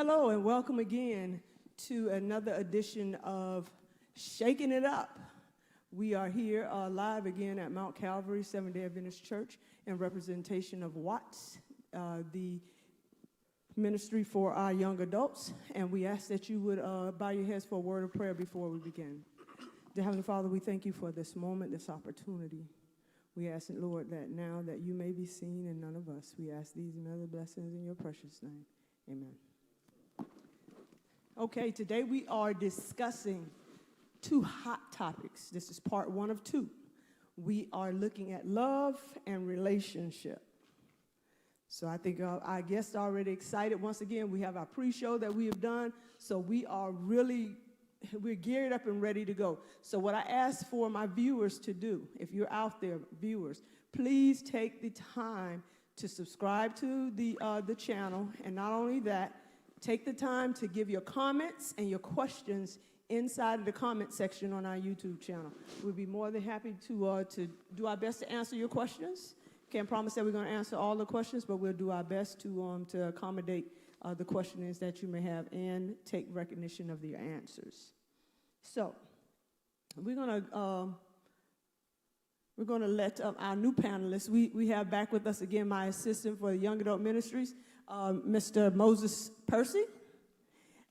Hello and welcome again to another edition of Shaking It Up. We are here live again at Mount Calvary Seventh-day Adventist Church in representation of Watts, the ministry for our young adults. And we ask that you would bow your heads for a word of prayer before we begin. Dear Heavenly Father, we thank you for this moment, this opportunity. We ask, Lord, that now that you may be seen and none of us, we ask these and other blessings in your precious name. Amen. Okay, today we are discussing two hot topics. This is part 1 of 2. We are looking at love and relationship. So I think our guests are already excited. Once again, we have our pre-show that we have done, so we're geared up and ready to go. So what I ask for my viewers to do, if you're out there, viewers, please take the time to subscribe to the channel, and not only that, take the time to give your comments and your questions inside of the comment section on our YouTube channel. We'll be more than happy to do our best to answer your questions. Can't promise that we're going to answer all the questions, but we'll do our best to accommodate the questions that you may have and take recognition of your answers. So we're going to let our new panelists. We have back with us again my assistant for the Young Adult Ministries, Mr. Moses Percy.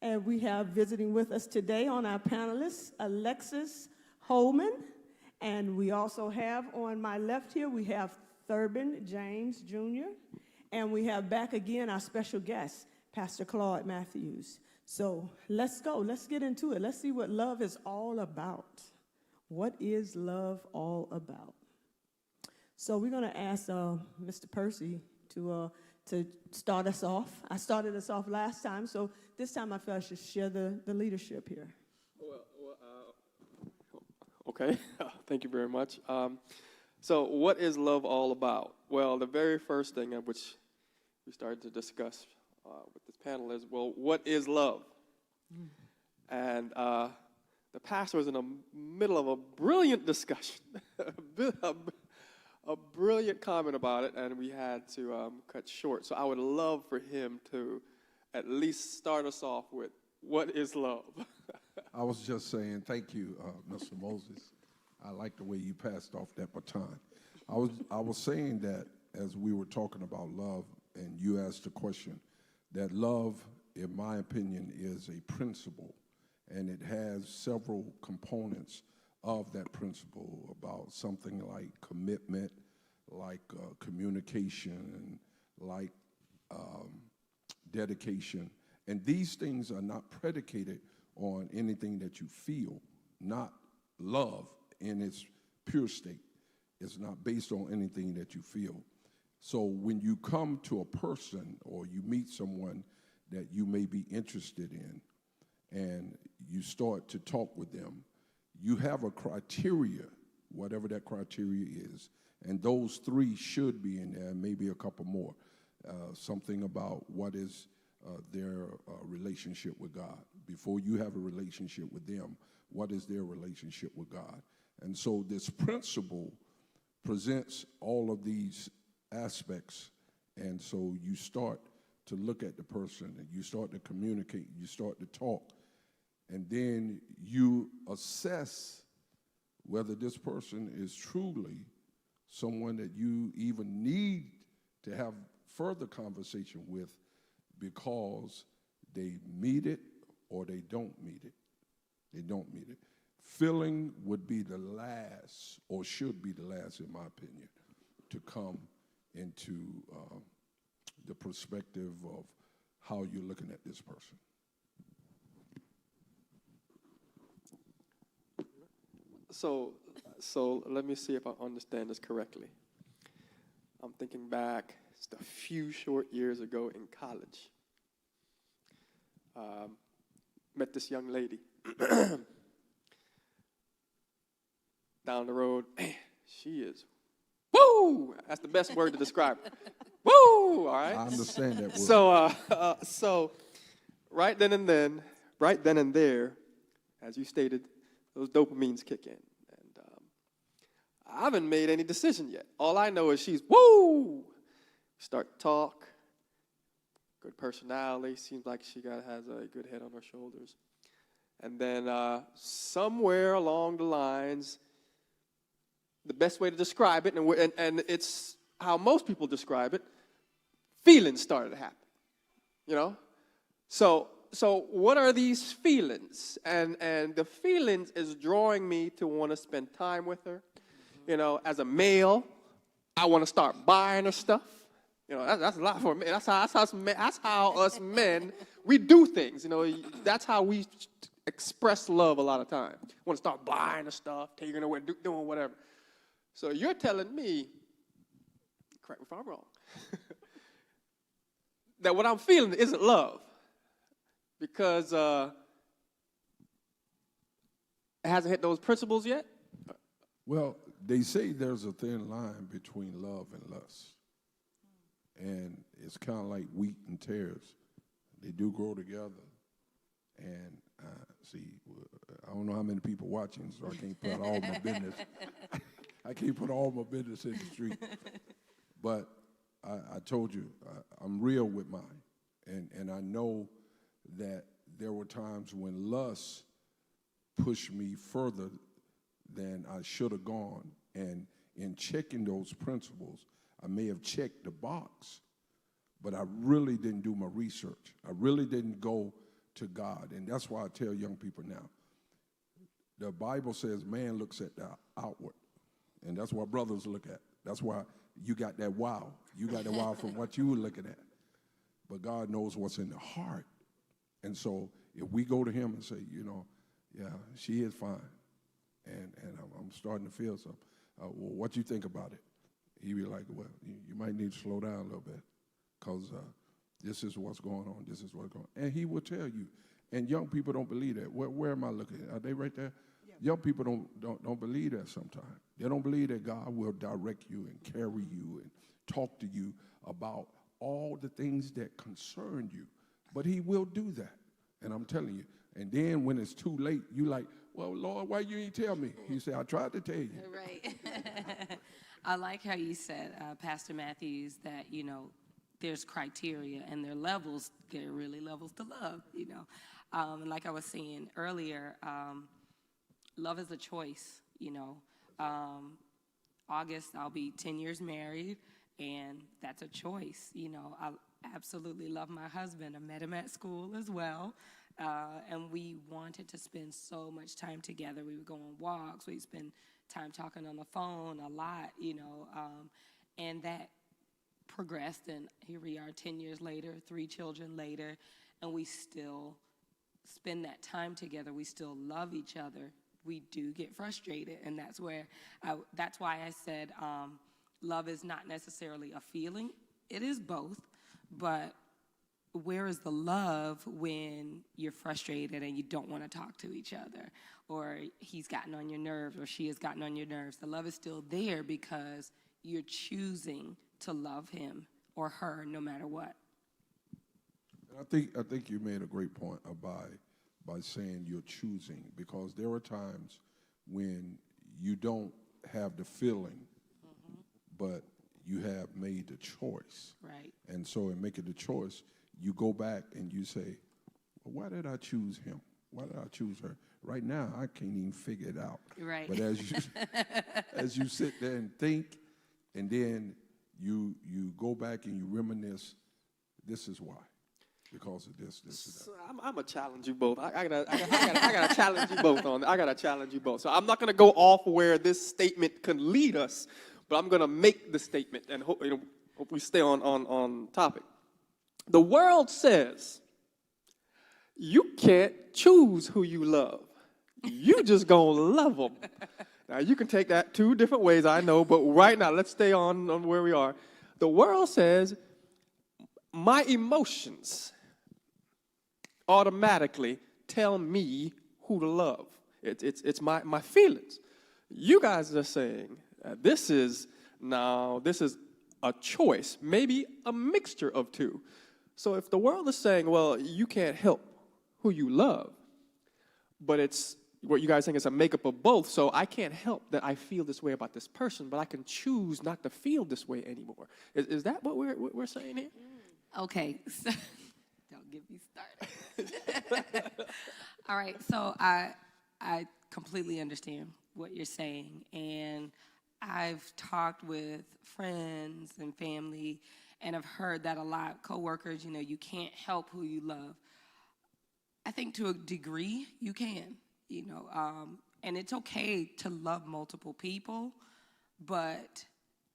And we have visiting with us today on our panelists, Alexis Holman. And we also have on my left here, we have Thurbin James Jr. And we have back again our special guest, Pastor Claude Matthews. So let's go. Let's get into it. Let's see what love is all about. What is love all about? So we're going to ask Mr. Percy to start us off. I started us off last time, so this time I feel I should share the leadership here. Okay, thank you very much. So what is love all about? Well, the very first thing at which we started to discuss with this panel is, well, what is love? And the pastor was in the middle of a brilliant discussion, a brilliant comment about it, and we had to cut short. So I would love for him to at least start us off with, what is love? I was just saying, thank you, Mr. Moses. I like the way you passed off that baton. I was saying that as we were talking about love, and you asked the question, that love, in my opinion, is a principle, and it has several components of that principle, about something like commitment, like communication, like dedication. And these things are not predicated on anything that you feel, not love in its pure state. It's not based on anything that you feel. So when you come to a person or you meet someone that you may be interested in and you start to talk with them, you have a criteria, whatever that criteria is, and those 3 should be in there, maybe a couple more. Something about what is their relationship with God. Before you have a relationship with them, what is their relationship with God? And so this principle presents all of these aspects, and so you start to look at the person, and you start to communicate, you start to talk, and then you assess whether this person is truly someone that you even need to have further conversation with, because they meet it or they don't meet it. They don't meet it. Feeling would be the last, or should be the last, in my opinion, to come into the perspective of how you're looking at this person. So let me see if I understand this correctly. I'm thinking back just a few short years ago in college. Met this young lady down the road. Man, she is, woo! That's the best word to describe her. Woo! All right. I understand that word. So right then and there, as you stated, those dopamines kick in. And I haven't made any decision yet. All I know is she's, woo! Start to talk. good personality. Seems like she has a good head on her shoulders. And then somewhere along the lines, the best way to describe it, and it's how most people describe it, feelings started to happen. You know? So what are these feelings? And the feelings is drawing me to want to spend time with her. You know, as a male, I want to start buying her stuff. You know, that's a lot for me. That's how us men, we do things. You know, that's how we express love a lot of times. Want to start buying her stuff, taking her away, doing whatever. So you're telling me, correct me if I'm wrong, that what I'm feeling isn't love because it hasn't hit those principles yet? Well, they say there's a thin line between love and lust. And it's kind of like wheat and tares. They do grow together. And I don't know how many people watching, so I can't put all my business. I can't put all my business in the street. But I told you, I'm real with mine. And I know that there were times when lust pushed me further than I should have gone. And in checking those principles, I may have checked the box, but I really didn't do my research. I really didn't go to God. And that's why I tell young people now, the Bible says man looks at the outward. And that's what brothers look at. That's why you got that wow. You got that wow from what you were looking at. But God knows what's in the heart. And so if we go to him and say, you know, yeah, she is fine, and I'm starting to feel something, well, what you think about it? He'd be like, well, you might need to slow down a little bit because this is what's going on. This is what's going on. And he will tell you. And young people don't believe that. Where am I looking? Are they right there? Yeah. Young people don't believe that sometimes. They don't believe that God will direct you and carry you and talk to you about all the things that concern you. But he will do that. And I'm telling you. And then when it's too late, you like, well, Lord, why you ain't tell me? He said, I tried to tell you. Right. I like how you said, Pastor Matthews, that, you know, there's criteria and there are levels. There are really levels to love, you know. And like I was saying earlier, love is a choice, you know. August, I'll be 10 years married, and that's a choice, you know. I absolutely love my husband. I met him at school as well. And we wanted to spend so much time together. We would go on walks. We'd spend time talking on the phone a lot, you know. And that progressed, and here we are 10 years later, 3 children later, and we still spend that time together. We still love each other. We do get frustrated, and that's why I said love is not necessarily a feeling. It is both, but where is the love when you're frustrated and you don't want to talk to each other, or he's gotten on your nerves or she has gotten on your nerves? The love is still there because you're choosing to love him or her no matter what. I think you made a great point by saying you're choosing, because there are times when you don't have the feeling, but you have made the choice. Right. And so in making the choice, you go back and you say, well, why did I choose him? Why did I choose her? Right now, I can't even figure it out. Right. But as you sit there and think, and then you go back and you reminisce, this is why. Because of this and that. So I'm gonna challenge you both. I gotta challenge you both on. I gotta challenge you both. So I'm not gonna go off where this statement can lead us, but I'm gonna make the statement and hope we stay on topic. The world says you can't choose who you love. You just gonna love them. Now you can take that 2 different ways, I know, but right now let's stay on where we are. The world says my emotions automatically tell me who to love. It's my feelings. You guys are saying this is a choice, maybe a mixture of 2. So if the world is saying, well, you can't help who you love, but it's what you guys think is a makeup of both, so I can't help that I feel this way about this person, but I can choose not to feel this way anymore. Is that what we're saying here? Okay, so, don't get me started. All right, so I completely understand what you're saying, and I've talked with friends and family, and I've heard that a lot. Coworkers, you can't help who you love. I think to a degree you can, and it's okay to love multiple people, but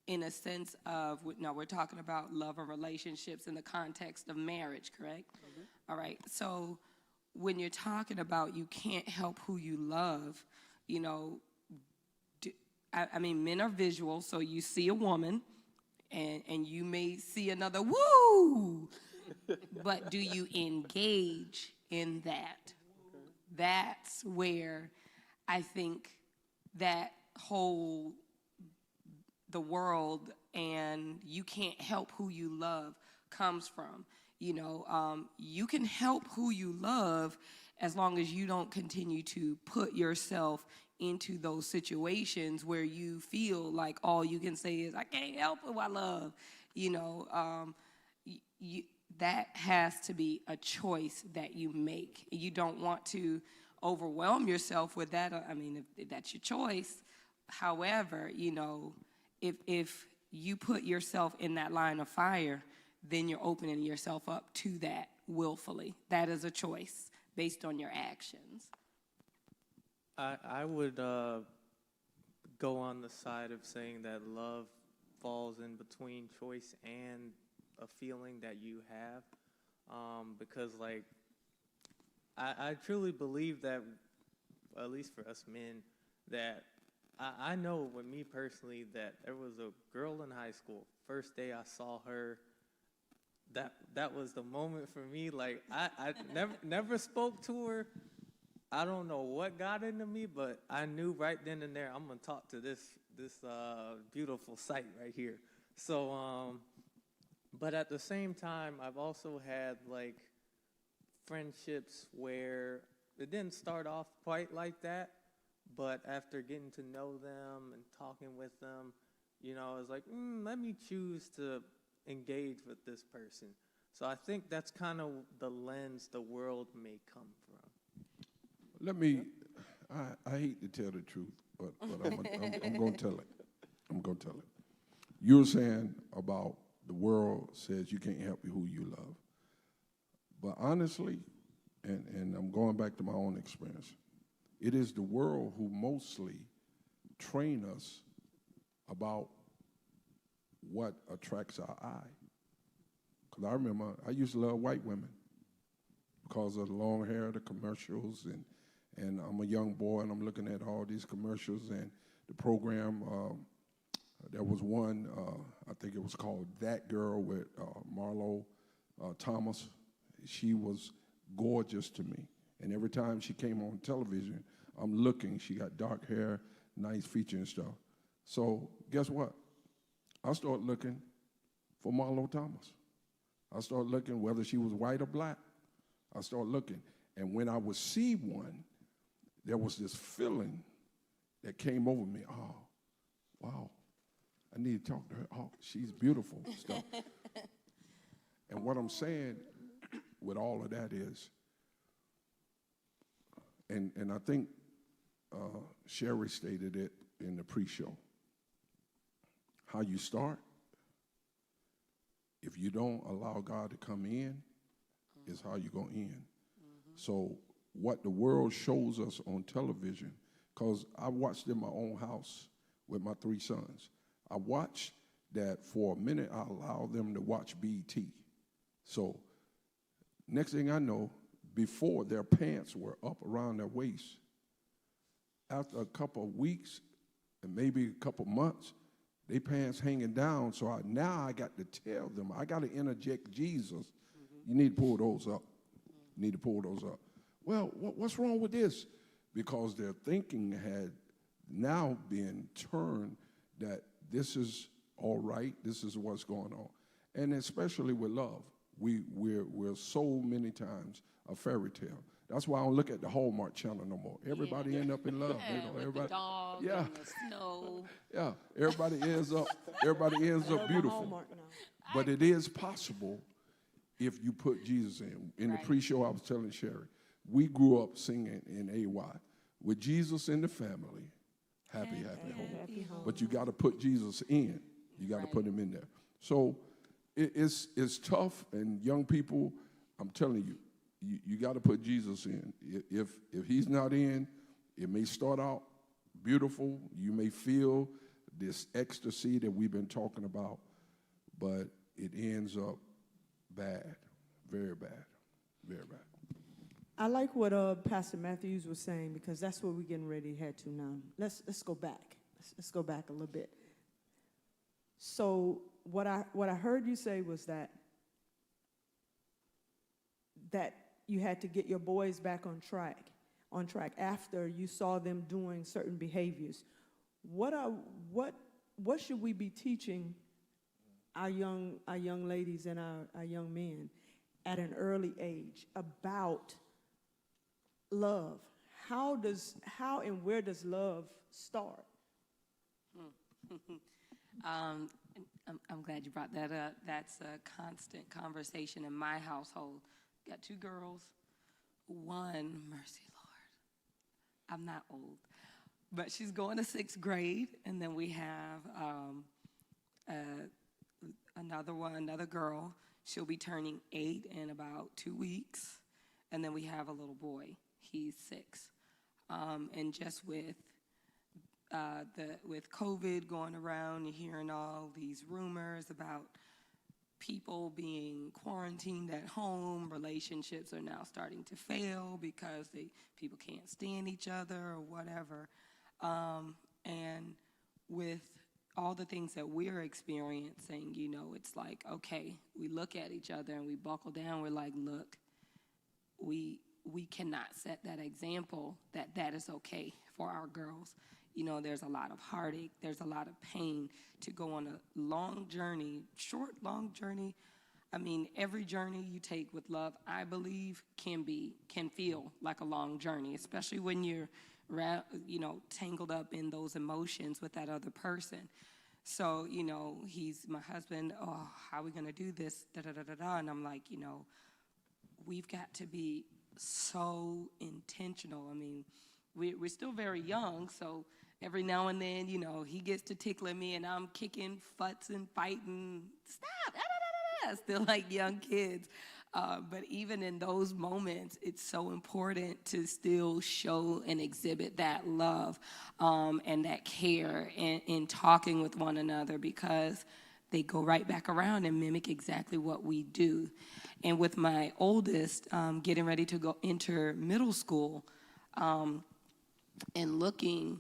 in a sense of, no, we're talking about love and relationships in the context of marriage, correct? All right, so when you're talking about you can't help who you love, I mean, men are visual, so you see a woman, and you may see another, woo! But do you engage in that? That's where I think that whole, the world and you can't help who you love comes from. You can help who you love as long as you don't continue to put yourself into those situations where you feel like all you can say is, I can't help who I love. That has to be a choice that you make. You don't want to overwhelm yourself with that. I mean, if that's your choice. However, if you put yourself in that line of fire, then you're opening yourself up to that willfully. That is a choice based on your actions. I would go on the side of saying that love falls in between choice and a feeling that you have, because I truly believe that, at least for us men, that I know with me personally that there was a girl in high school, first day I saw her, that was the moment for me. I never spoke to her. I don't know what got into me, but I knew right then and there I'm gonna talk to this beautiful sight right here. So but at the same time, I've also had friendships where it didn't start off quite like that, but after getting to know them and talking with them, I was like, let me choose to engage with this person. So I think that's kind of the lens the world may come from. I hate to tell the truth, but I'm going to tell it. I'm going to tell it. You were saying about the world says you can't help who you love. But honestly, and I'm going back to my own experience, it is the world who mostly train us about what attracts our eye. Because I remember I used to love white women because of the long hair, the commercials, and I'm a young boy and I'm looking at all these commercials and the program. There was one, I think it was called That Girl with Marlo Thomas. She was gorgeous to me. And every time she came on television, I'm looking. She got dark hair, nice feature and stuff. So guess what? I started looking for Marlo Thomas. I started looking whether she was white or black. I started looking. And when I would see one, there was this feeling that came over me. Oh, wow. I need to talk to her. Oh, she's beautiful stuff. And what I'm saying with all of that is, and I think Sherry stated it in the pre-show, how you start, if you don't allow God to come in, is how you're going to end. So what the world shows us on television, because I watched in my own house with my 3 sons, I watched that for a minute. I allowed them to watch BET. So next thing I know, before their pants were up around their waist, after a couple of weeks and maybe a couple of months, their pants hanging down. So now I got to tell them, I got to interject Jesus. You need to pull those up. You need to pull those up. Well, what's wrong with this? Because their thinking had now been turned that this is all right, this is what's going on. And especially with love, we're so many times a fairy tale. That's why I don't look at the Hallmark Channel no more. Everybody end up in love. Everybody, the dog and the snow. Yeah, everybody ends up beautiful. Hallmark now. But it is possible if you put Jesus in. In the Right. pre-show, I was telling Sherry, we grew up singing in AY, with Jesus in the family, happy, happy home. Happy home. But you got to put Jesus in. You got to Right. put him in there. So it's tough, and young people, I'm telling you, you got to put Jesus in. If he's not in, it may start out beautiful. You may feel this ecstasy that we've been talking about, but it ends up bad, very bad, very bad. I like what Pastor Matthews was saying, because that's what we're getting ready to head to now. Let's go back. Let's go back a little bit. So what I heard you say was that you had to get your boys back on track after you saw them doing certain behaviors. What should we be teaching our young ladies and our young men at an early age about love? How and where does love start? I'm glad you brought that up. That's a constant conversation in my household. Got 2 girls, one, mercy Lord, I'm not old, but she's going to 6th grade, and then we have another girl. She'll be turning 8 in about 2 weeks, and then we have a little boy. He's 6, and just with COVID going around, you're hearing all these rumors about people being quarantined at home. Relationships are now starting to fail because people can't stand each other or whatever. And with all the things that we're experiencing, it's like, okay, we look at each other and we buckle down. We're like, look, we cannot set that example that is okay for our girls. There's a lot of heartache. There's a lot of pain to go on a long journey, long journey. I mean, every journey you take with love, I believe, can feel like a long journey, especially when you're, tangled up in those emotions with that other person. So, he's my husband. Oh, how are we going to do this? Da, da, da, da, da. And I'm like, we've got to be so intentional. I mean, we're still very young, so every now and then, he gets to tickling me, and I'm kicking futz and fighting. Stop! Da, da, da, da, da. Still like young kids. But even in those moments, it's so important to still show and exhibit that love and that care in talking with one another, because they go right back around and mimic exactly what we do. And with my oldest getting ready to go enter middle school, and looking,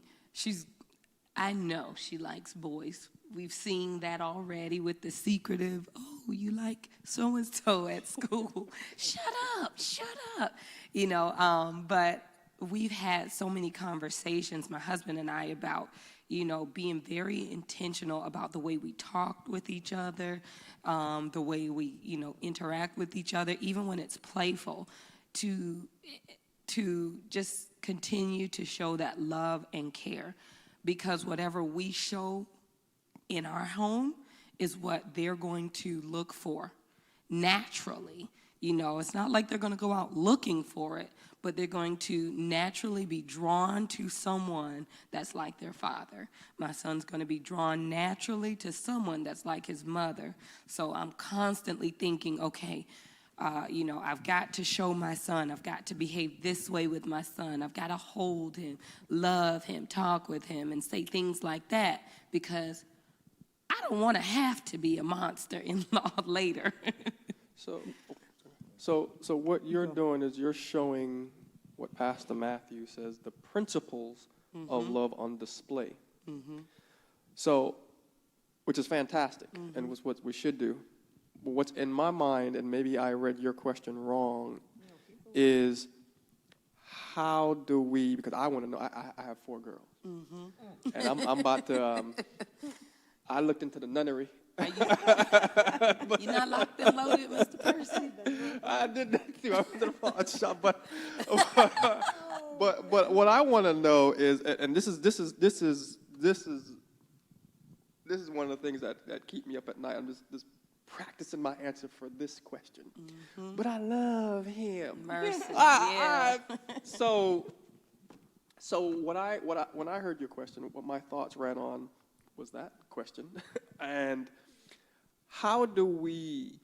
I know she likes boys. We've seen that already with the secretive, oh, you like so-and-so at school. Shut up. But we've had so many conversations, my husband and I, about, being very intentional about the way we talk with each other, the way we, interact with each other, even when it's playful, to just continue to show that love and care, because whatever we show in our home is what they're going to look for naturally. It's not like they're going to go out looking for it, but they're going to naturally be drawn to someone that's like their father. My son's going to be drawn naturally to someone that's like his mother. So I'm constantly thinking, okay, I've got to show my son. I've got to behave this way with my son. I've got to hold him, love him, talk with him, and say things like that, because I don't want to have to be a monster-in-law later. So what you're doing is you're showing what Pastor Matthew says, the principles of love on display. So, which is fantastic, and was what we should do. But what's in my mind, and maybe I read your question wrong, is how do we, because I want to know, I have 4 girls. And I'm about to, I looked into the nunnery. You're not locked and loaded, Mr. Percy. I did that too. I went to the pawn shop, but what I want to know is, and this is one of the things that keep me up at night. I'm just practicing my answer for this question. But I love him. Mercy. So when I heard your question, what my thoughts ran on was that question. And how do we,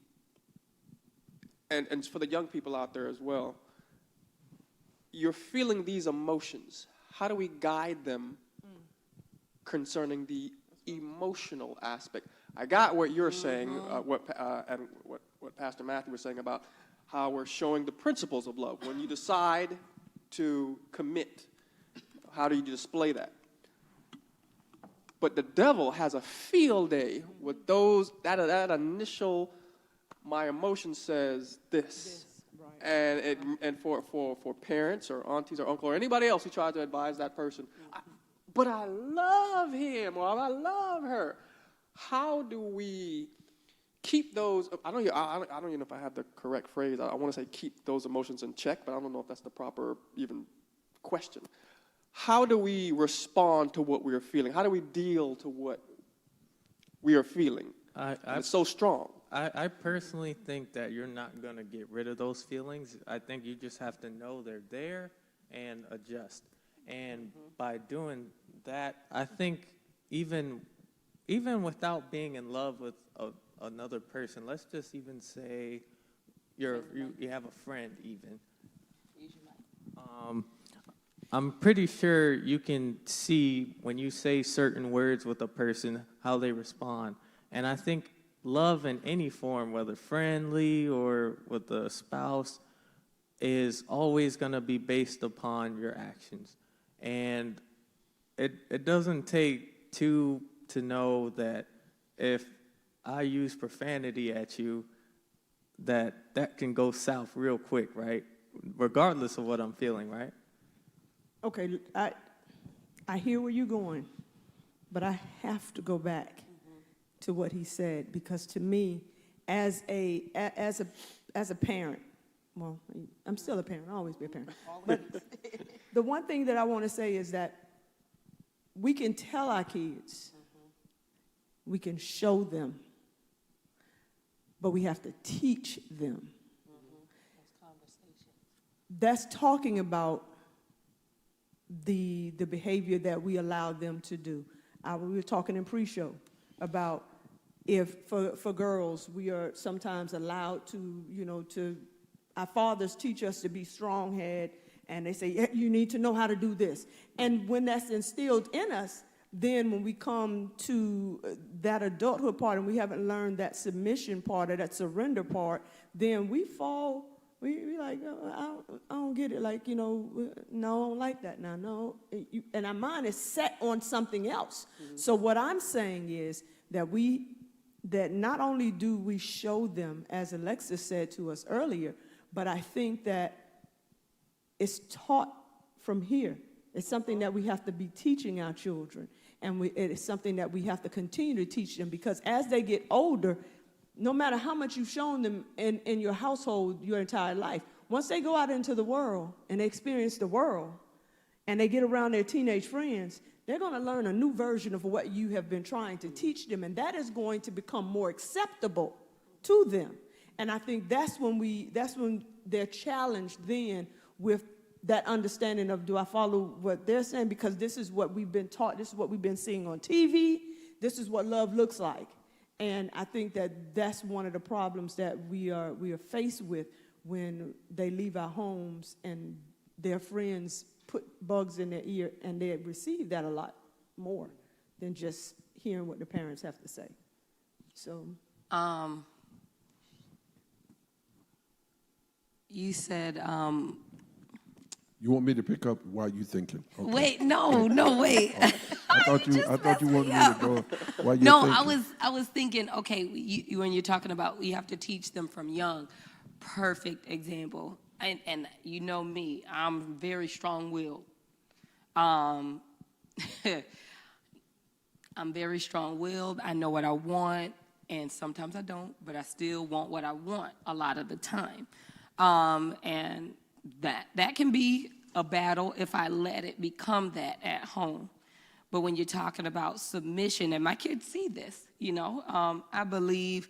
and for the young people out there as well, you're feeling these emotions. How do we guide them concerning the emotional aspect? I got what you're saying, what Pastor Matthew was saying about how we're showing the principles of love. When you decide to commit, how do you display that? But the devil has a field day with that initial, my emotion says this. Right. And for parents or aunties or uncle or anybody else who tries to advise that person, but I love him or I love her. How do we keep those? I don't even know if I have the correct phrase. I want to say keep those emotions in check, but I don't know if that's the proper even question. How do we respond to what we are feeling? How do we deal to what we are feeling? It's so strong. I personally think that you're not going to get rid of those feelings. I think you just have to know they're there and adjust. And by doing that, I think even without being in love with another person, let's just even say you have a friend even. I'm pretty sure you can see when you say certain words with a person, how they respond. And I think love in any form, whether friendly or with a spouse, is always going to be based upon your actions. And it doesn't take two to know that if I use profanity at you, that can go south real quick, right? Regardless of what I'm feeling, right? Okay, I hear where you're going, but I have to go back to what he said, because to me, as a parent, well, I'm still a parent, I'll always be a parent. But the one thing that I want to say is that we can tell our kids, we can show them, but we have to teach them. That's talking about the behavior that we allow them to do. We were talking in pre-show about if for girls, we are sometimes allowed to our fathers teach us to be strong-head, and they say, yeah, you need to know how to do this. And when that's instilled in us, then when we come to that adulthood part and we haven't learned that submission part or that surrender part, then we fall. We like, oh, I don't get it. Like, no, I don't like that now. No, and our mind is set on something else. So what I'm saying is that not only do we show them, as Alexis said to us earlier, but I think that it's taught from here. It's something that we have to be teaching our children, and it is something that we have to continue to teach them, because as they get older, no matter how much you've shown them in your household your entire life, once they go out into the world and they experience the world and they get around their teenage friends, they're going to learn a new version of what you have been trying to teach them, and that is going to become more acceptable to them. And I think that's when they're challenged then with that understanding of, do I follow what they're saying? Because this is what we've been taught, this is what we've been seeing on TV, this is what love looks like. And I think that that's one of the problems that we are faced with when they leave our homes and their friends put bugs in their ear, and they receive that a lot more than just hearing what the parents have to say. So, you said, You want me to pick up while you thinking? Okay. wait, no, wait. I thought you wanted me to go while you're No, thinking. I was thinking, okay, when you're talking about we have to teach them from young, perfect example. And you know me, I'm very strong-willed. I'm very strong-willed. I know what I want, and sometimes I don't, but I still want what I want a lot of the time. And that can be a battle if I let it become that at home. But when you're talking about submission, and my kids see this, I believe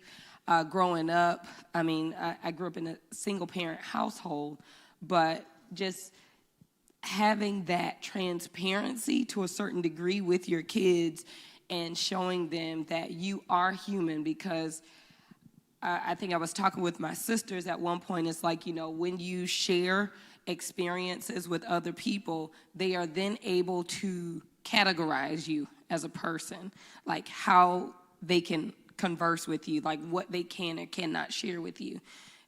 Growing up, I mean, I grew up in a single-parent household, but just having that transparency to a certain degree with your kids and showing them that you are human, because I think I was talking with my sisters at one point. It's like, when you share experiences with other people, they are then able to categorize you as a person, like how they can converse with you, like what they can or cannot share with you.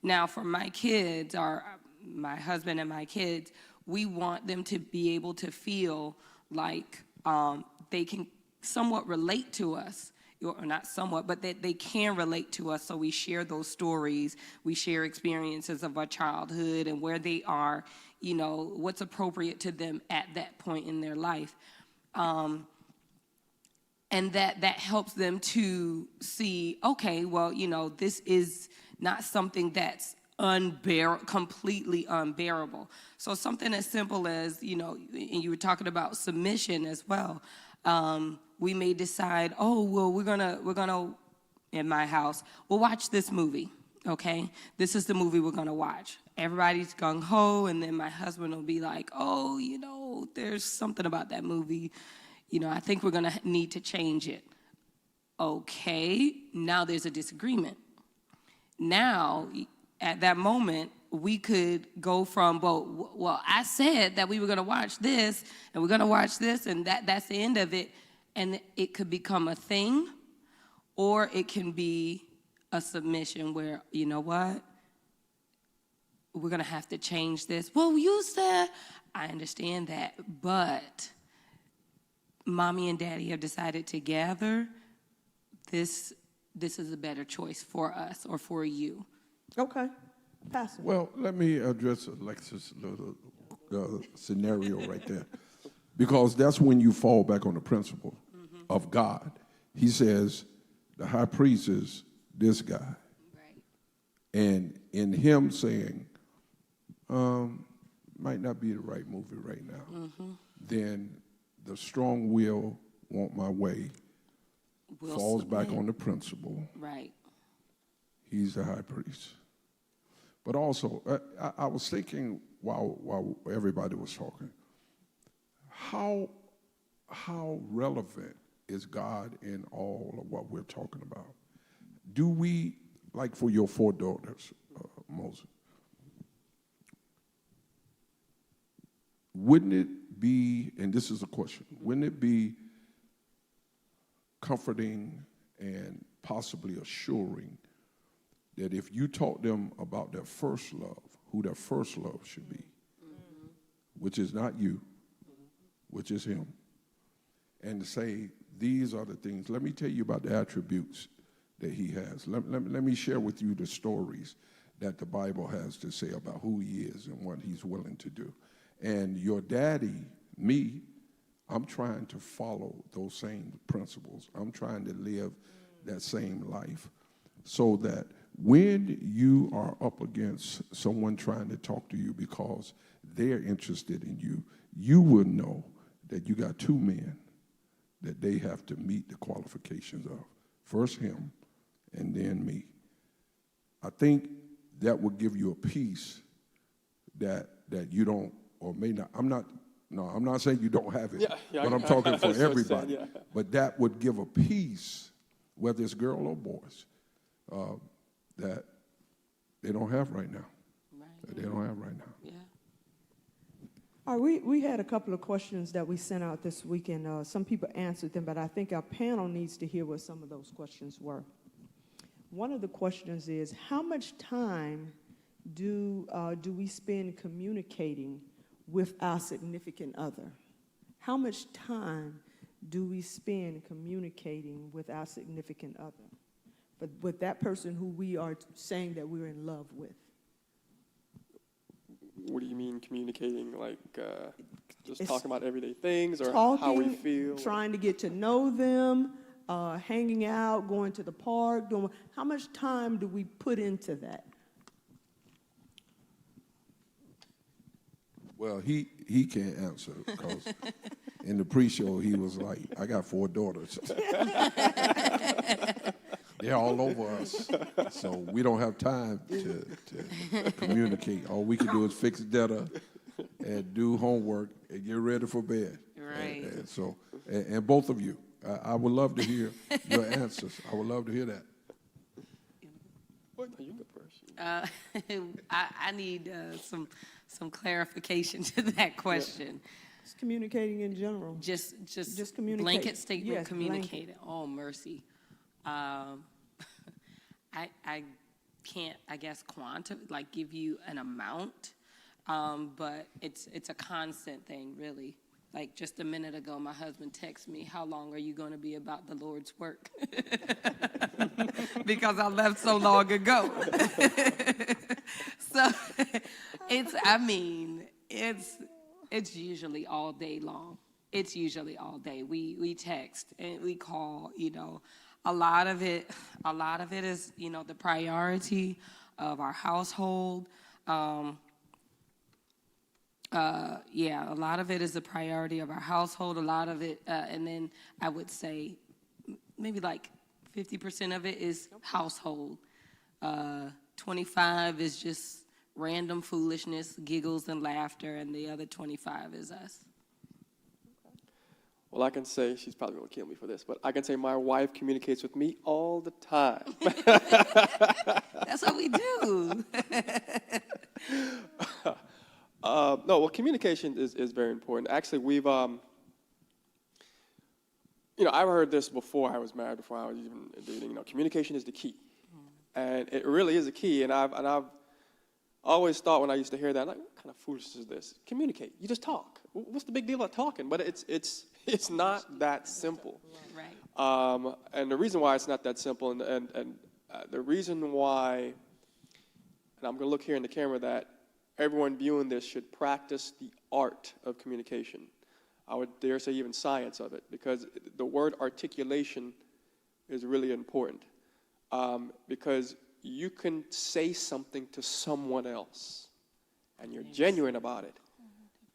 Now, for my kids, or my husband and my kids, we want them to be able to feel like they can somewhat relate to us, or not somewhat, but that they can relate to us. So we share those stories, we share experiences of our childhood and where they are, what's appropriate to them at that point in their life. And that helps them to see, okay, well, this is not something that's completely unbearable. So something as simple as, and you were talking about submission as well. We may decide, oh, well, we're gonna, in my house, we'll watch this movie, okay? This is the movie we're gonna watch. Everybody's gung-ho, and then my husband will be like, oh, there's something about that movie. I think we're gonna need to change it. Okay, now there's a disagreement. Now, at that moment, we could go from, well, I said that we were gonna watch this, and we're gonna watch this, and that's the end of it. And it could become a thing, or it can be a submission where, you know what? We're gonna have to change this. Well, you said, I understand that, but Mommy and Daddy have decided together this is a better choice for us or for you. Okay. Pastor. Well, let me address Alexis' little scenario right there, because that's when you fall back on the principle of God. He says the high priest is this guy. Right. And in him saying, might not be the right movie right now, then the strong will, want my way, falls back on the principle. Right. He's the high priest. But also, I was thinking while everybody was talking, how relevant is God in all of what we're talking about? Do we, like for your 4 daughters, Moses, wouldn't it be, and this is a question, wouldn't it be comforting and possibly assuring that if you taught them about their first love, who their first love should be, which is not you, which is him, and to say, these are the things, let me tell you about the attributes that he has. Let me share with you the stories that the Bible has to say about who he is and what he's willing to do. And your daddy, me, I'm trying to follow those same principles. I'm trying to live that same life so that when you are up against someone trying to talk to you because they're interested in you, you will know that you got 2 men that they have to meet the qualifications of. First him, and then me. I think that will give you a peace that you don't, or may not. I'm not saying you don't have it, but I'm talking for everybody. Yeah. But that would give a peace, whether it's girl or boys, that they don't have right now. Right. That they don't have right now. Yeah. All right, we had a couple of questions that we sent out this weekend. Some people answered them, but I think our panel needs to hear what some of those questions were. One of the questions is, how much time do we spend communicating with our significant other? How much time do we spend communicating with our significant other? But with that person who we are saying that we're in love with? What do you mean communicating? Like just talking about everyday things, or Talking, how we feel? trying to get to know them, hanging out, going to the park. How much time do we put into that? Well, he can't answer because in the pre-show he was like, I got 4 daughters. They're all over us. So we don't have time to communicate. All we can do is fix dinner and do homework and get ready for bed. Right. And both of you, I would love to hear your answers. I would love to hear that. Well, you go first. I need some clarification to that question. It's communicating in general. Just communicate. blanket statement, Yes, communicating. Oh, mercy. I can't, I guess, give you an amount, but it's a constant thing, really. Like just a minute ago, my husband texted me, "How long are you going to be about the Lord's work?" Because I left so long ago. So it's usually all day long. It's usually all day. We text and we call, A lot of it is, the priority of our household. A lot of it is the priority of our household. A lot of it, and then I would say maybe like 50% of it is household. 25 is just random foolishness, giggles and laughter, and the other 25 is us. Well, I can say, she's probably going to kill me for this, but I can say my wife communicates with me all the time. That's what we do. Communication is very important. Actually, we've, I've heard this before I was married, before I was even dating. Communication is the key, and it really is a key. And I've always thought when I used to hear that, like, what kind of foolishness is this? Communicate. You just talk. What's the big deal about talking? But it's not that simple. Right. And the reason why it's not that simple, and the reason why, and I'm going to look here in the camera, that everyone viewing this should practice the art of communication. I would dare say even science of it, because the word articulation is really important. Because you can say something to someone else, and you're genuine about it.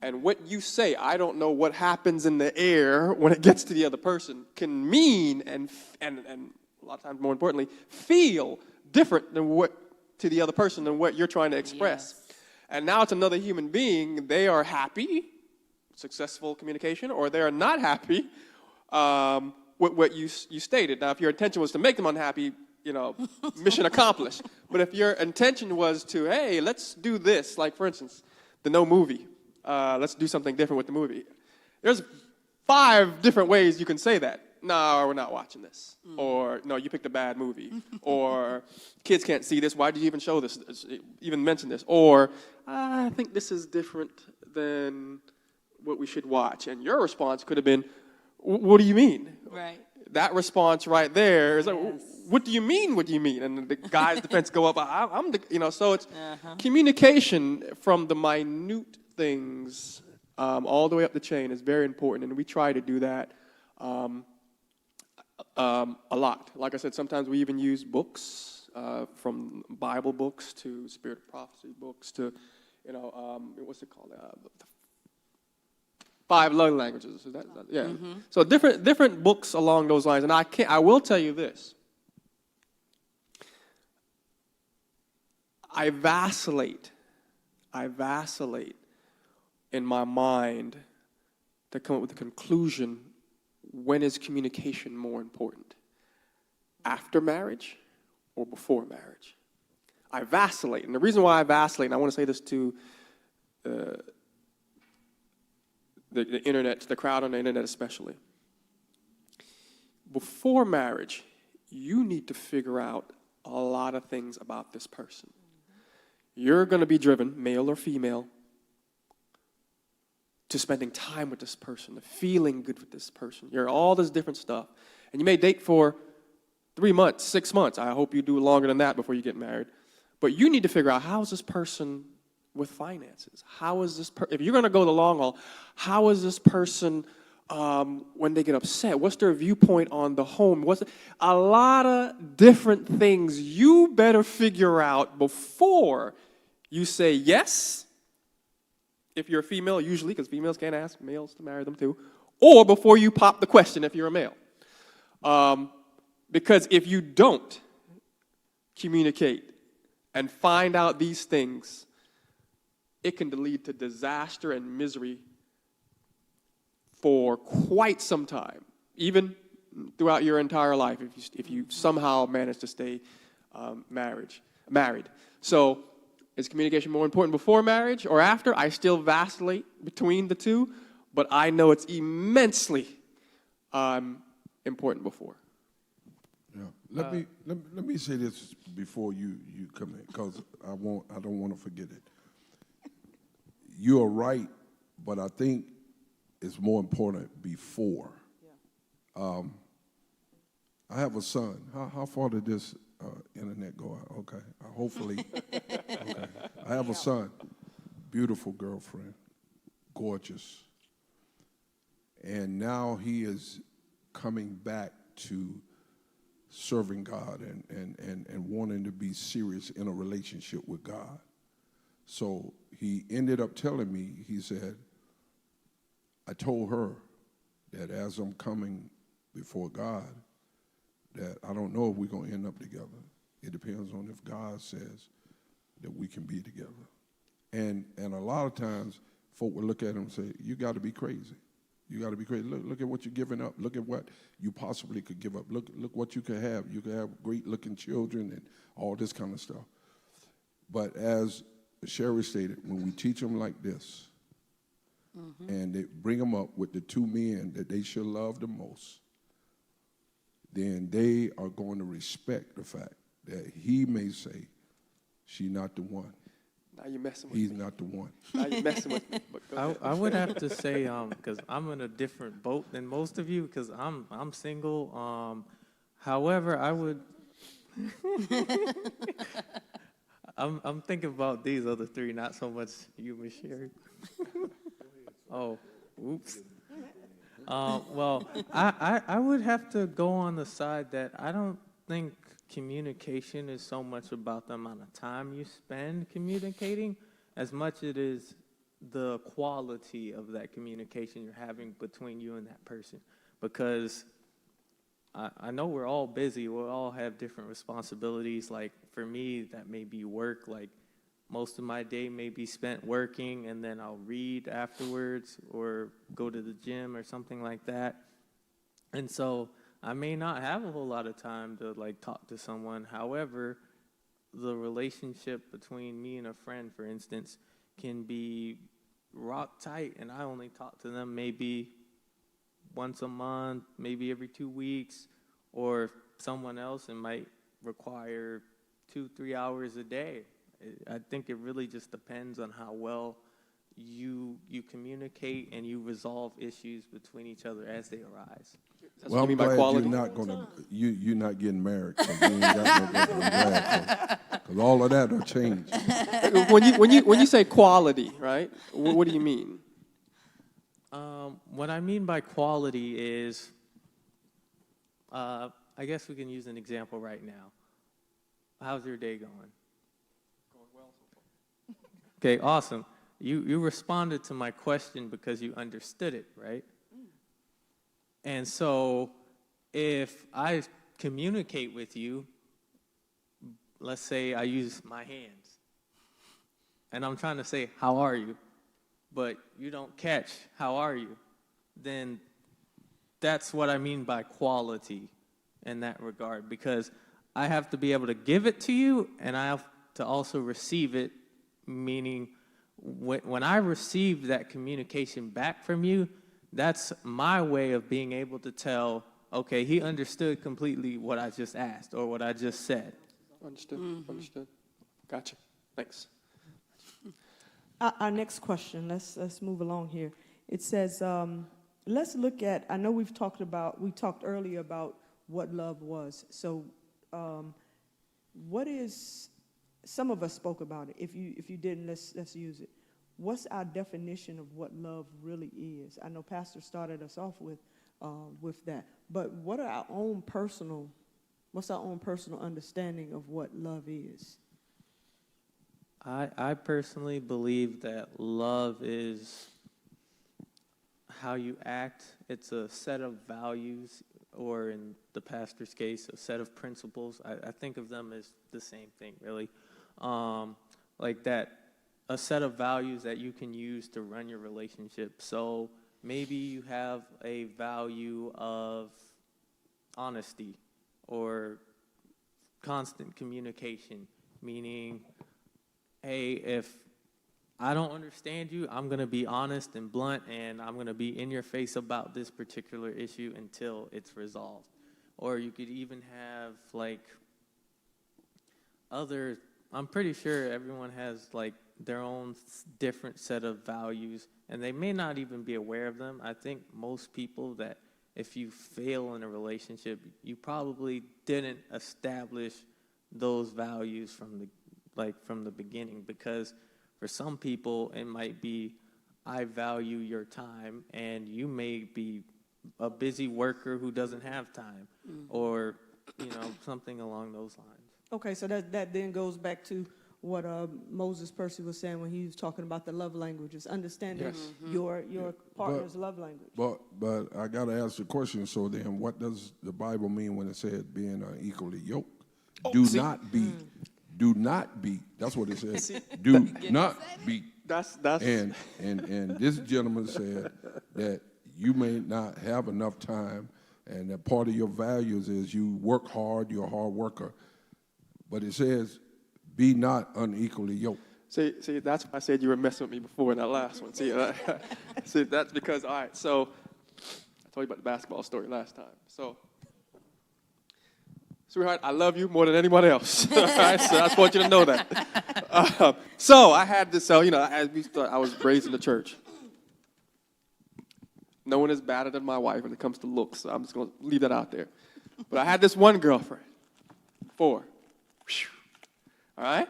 And what you say, I don't know what happens in the air when it gets to the other person, can mean and a lot of times, more importantly, feel different than what to the other person than what you're trying to express. Yes. And now it's another human being. They are happy, successful communication, or they are not happy with what you stated. Now, if your intention was to make them unhappy, mission accomplished. But if your intention was to, hey, let's do this, like, for instance, the no movie. Let's do something different with the movie. There's 5 different ways you can say that. No, we're not watching this. Or, no, you picked a bad movie. Or, kids can't see this. Why did you even show this, even mention this? Or, I think this is different than what we should watch. And your response could have been, what do you mean? Right. That response right there is like, Yes. what do you mean? What do you mean? And the guy's defense go up. So it's communication from the minute things all the way up the chain is very important. And we try to do that a lot. Like I said, sometimes we even use books, from Bible books to Spirit of Prophecy books to, what's it called? The 5 love languages. Is that, yeah. Mm-hmm. So different books along those lines. And I will tell you this. I vacillate in my mind to come up with the conclusion, when is communication more important? After marriage or before marriage? I vacillate. And the reason why I vacillate, and I want to say this to the internet, the crowd on the internet especially. Before marriage, you need to figure out a lot of things about this person. You're going to be driven, male or female, to spending time with this person, to feeling good with this person. You're all this different stuff. And you may date for 3 months, 6 months. I hope you do longer than that before you get married. But you need to figure out, how is this person with finances? How is this if you're going to go the long haul, how is this person when they get upset? What's their viewpoint on the home? A lot of different things you better figure out before you say yes, if you're a female, usually, because females can't ask males to marry them too, or before you pop the question if you're a male. Because if you don't, communicate and find out these things, it can lead to disaster and misery for quite some time, even throughout your entire life, if you somehow manage to stay married. So is communication more important before marriage or after? I still vacillate between the two, but I know it's immensely important before. Yeah. Let me say this before you come in, because I don't want to forget it. You are right, but I think it's more important before. Yeah. I have a son. How far did this internet go out? Okay. Hopefully. Okay. I have a son. Beautiful girlfriend. Gorgeous. And now he is coming back to serving God and wanting to be serious in a relationship with God. So he ended up telling me, he said, I told her that as I'm coming before God, that I don't know if we're going to end up together. It depends on if God says that we can be together. And a lot of times, folk will look at him and say, you got to be crazy. You got to be crazy. Look at what you're giving up. Look at what you possibly could give up. Look what you could have. You could have great-looking children and all this kind of stuff. But as Sherry stated, when we teach them like this, and they bring them up with the two men that they should love the most, then they are going to respect the fact that he may say, she's not the one. Now you're messing with He's me. not the one. Now you're messing with me. But go ahead. I would have to say, because I'm in a different boat than most of you, because I'm single. However, I would. I'm thinking about these other three, not so much you, Miss Sherry. Oh, oops. Well, I would have to go on the side that I don't think communication is so much about the amount of time you spend communicating as much it is the quality of that communication you're having between you and that person. Because I know we're all busy. We all have different responsibilities. Like for me, that may be work. Like most of my day may be spent working, and then I'll read afterwards or go to the gym or something like that. And so I may not have a whole lot of time to like talk to someone. However, the relationship between me and a friend, for instance, can be rock tight, and I only talk to them maybe once a month, maybe every 2 weeks, or someone else, it might require 2-3 hours a day. I think it really just depends on how well you communicate and you resolve issues between each other as they arise. That's Well, what you I'm mean by glad quality? you're not gonna you're not getting married. So you ain't got no girlfriend. I'm glad, because all of that will change. when you say quality, right? What do you mean? What I mean by quality is, I guess we can use an example right now. How's your day going? Going well so far. Okay, awesome. You responded to my question because you understood it, right? And so if I communicate with you, let's say I use my hands, and I'm trying to say, how are you? But you don't catch, how are you? Then that's what I mean by quality in that regard, because I have to be able to give it to you, and I have to also receive it, meaning when I receive that communication back from you, that's my way of being able to tell, okay, he understood completely what I just asked or what I just said. Understood. Understood. Gotcha. Thanks. Our next question, let's move along here. It says, let's look at, I know we talked earlier about what love was. So what is, some of us spoke about it. If you didn't, let's use it. What's our definition of what love really is? I know Pastor started us off with that. But what's our own personal understanding of what love is? I personally believe that love is how you act. It's a set of values, or in the pastor's case, a set of principles. I think of them as the same thing, really. Like that, a set of values that you can use to run your relationship. So maybe you have a value of honesty or constant communication, meaning, hey, if I don't understand you, I'm going to be honest and blunt, and I'm going to be in your face about this particular issue until it's resolved. Or you could even have, like, I'm pretty sure everyone has, like, their own different set of values, and they may not even be aware of them. I think most people that if you fail in a relationship, you probably didn't establish those values from the beginning, because for some people it might be, I value your time, and you may be a busy worker who doesn't have time, or something along those lines. Okay, so that then goes back to what Moses Percy was saying when he was talking about the love languages, understanding Yes. your partner's love language. But I got to ask the question. So then, what does the Bible mean when it says being unequally yoked? Do not be. Do not be. That's what it says. Do not be. That's And this gentleman said that you may not have enough time, and that part of your values is you work hard. You're a hard worker. But it says, be not unequally yoked. See, that's why I said you were messing with me before in that last one. See, that's because, all right, so I told you about the basketball story last time. So, sweetheart, I love you more than anyone else. All right, so I just want you to know that. So I had this, as we start, I was raised in the church. No one is better than my wife when it comes to looks, so I'm just going to leave that out there. But I had this one girlfriend, 4. All right?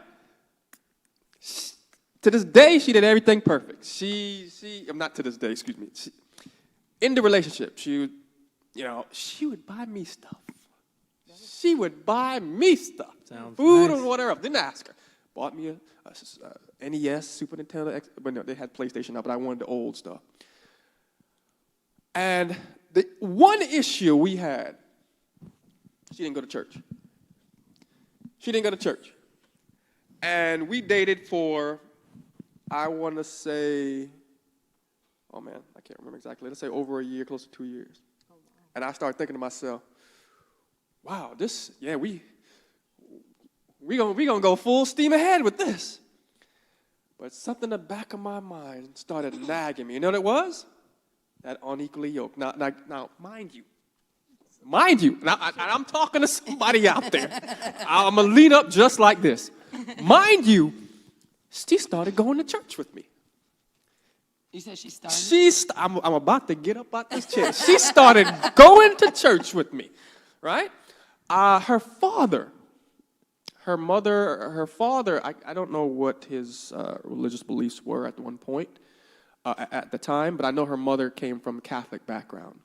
To this day, she did everything perfect. Not to this day, excuse me. In the relationship, she would buy me stuff. She would buy me stuff. Sounds Food nice. or whatever. Didn't ask her. Bought me a NES, Super Nintendo, but no, they had PlayStation now, but I wanted the old stuff. And the one issue we had, she didn't go to church. She didn't go to church. And we dated for, I want to say, oh man, I can't remember exactly. Let's say over a year, close to 2 years. Oh, wow. And I started thinking to myself, wow, we gonna go full steam ahead with this. But something in the back of my mind started nagging me. You know what it was? That unequally yoked. Now, mind you, now I'm talking to somebody out there. I'm going to lean up just like this. Mind you, she started going to church with me. You said she started? I'm about to get up out this chair. She started going to church with me, right? Her father, I don't know what his religious beliefs were at one point, at the time, but I know her mother came from a Catholic background.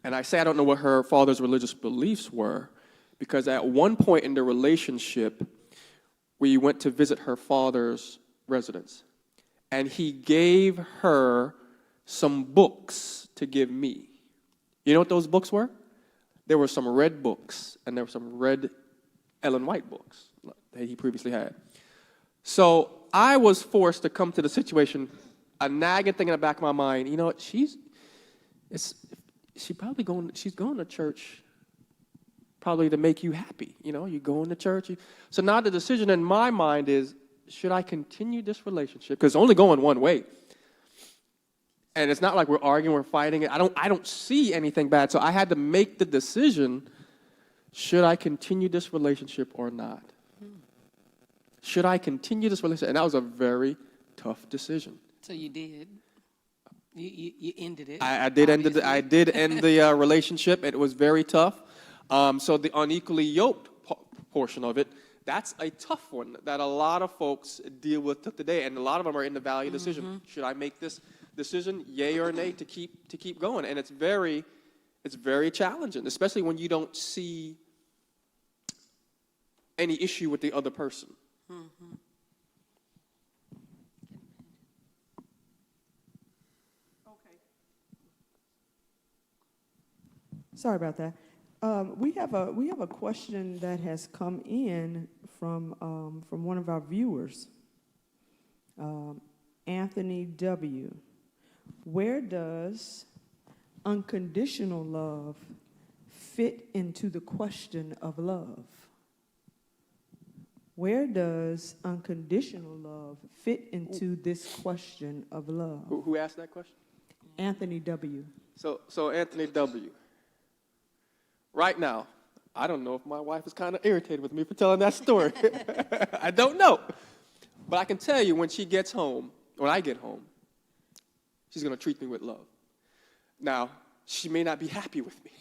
And I say I don't know what her father's religious beliefs were because at one point in the relationship, we went to visit her father's residence. And he gave her some books to give me. You know what those books were? There were some red books, and there were some red Ellen White books that he previously had. So I was forced to come to the situation, a nagging thing in the back of my mind, you know what, she's going to church probably to make you happy. You know, you're going to church. So now the decision in my mind is, should I continue this relationship? Because it's only going one way. And it's not like we're arguing, we're fighting. I don't see anything bad. So I had to make the decision, should I continue this relationship or not? Should I continue this relationship? And that was a very tough decision. So you did. You ended it. I did end the relationship. It was very tough. So the unequally yoked portion of it, that's a tough one that a lot of folks deal with today, and a lot of them are in the value decision. Should I make this decision, yay or nay, to keep going? And it's very challenging, especially when you don't see any issue with the other person. Mm-hmm. Okay. Sorry about that. We have a question that has come in from one of our viewers, Anthony W. Where does unconditional love fit into the question of love? Where does unconditional love fit into this question of love? Who asked that question? Anthony W. So Anthony W. Right now, I don't know if my wife is kind of irritated with me for telling that story. I don't know. But I can tell you when she gets home, when I get home, she's going to treat me with love. Now, she may not be happy with me,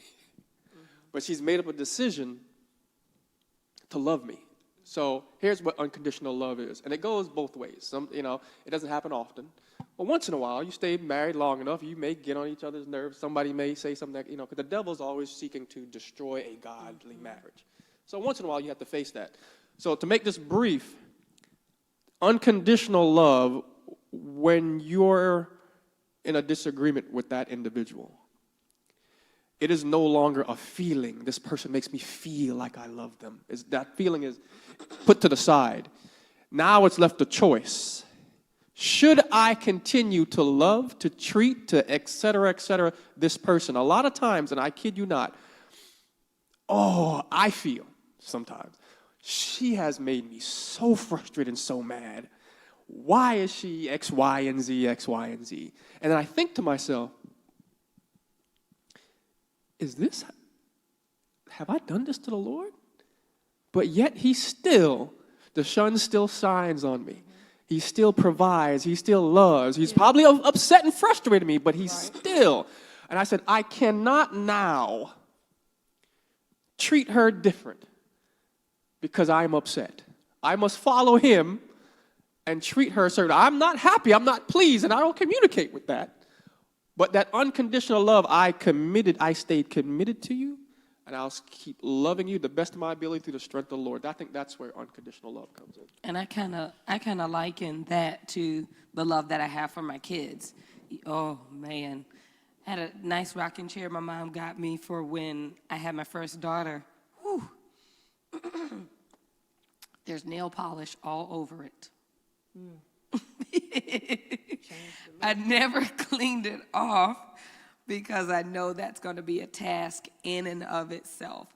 but she's made up a decision to love me. So here's what unconditional love is. And it goes both ways. It doesn't happen often. But once in a while, you stay married long enough, you may get on each other's nerves. Somebody may say something that, because the devil's always seeking to destroy a godly marriage. So once in a while, you have to face that. So to make this brief, unconditional love, when you're in a disagreement with that individual, it is no longer a feeling. This person makes me feel like I love them. That feeling is put to the side. Now it's left a choice. Should I continue to love, to treat, to et cetera, this person? A lot of times, and I kid you not, I feel sometimes, she has made me so frustrated and so mad. Why is she X, Y, and Z, X, Y, and Z? And then I think to myself, have I done this to the Lord? But yet the sun still shines on me. He still provides. He still loves. He's probably upset and frustrated me, but he's still. And I said, I cannot now treat her different because I'm upset. I must follow him and treat her certain. I'm not happy. I'm not pleased, and I don't communicate with that. But that unconditional love, I stayed committed to you, and I'll keep loving you the best of my ability through the strength of the Lord. I think that's where unconditional love comes in. And I kind of liken that to the love that I have for my kids. Oh, man. I had a nice rocking chair my mom got me for when I had my first daughter. Whew. There's nail polish all over it. I never cleaned it off because I know that's going to be a task in and of itself.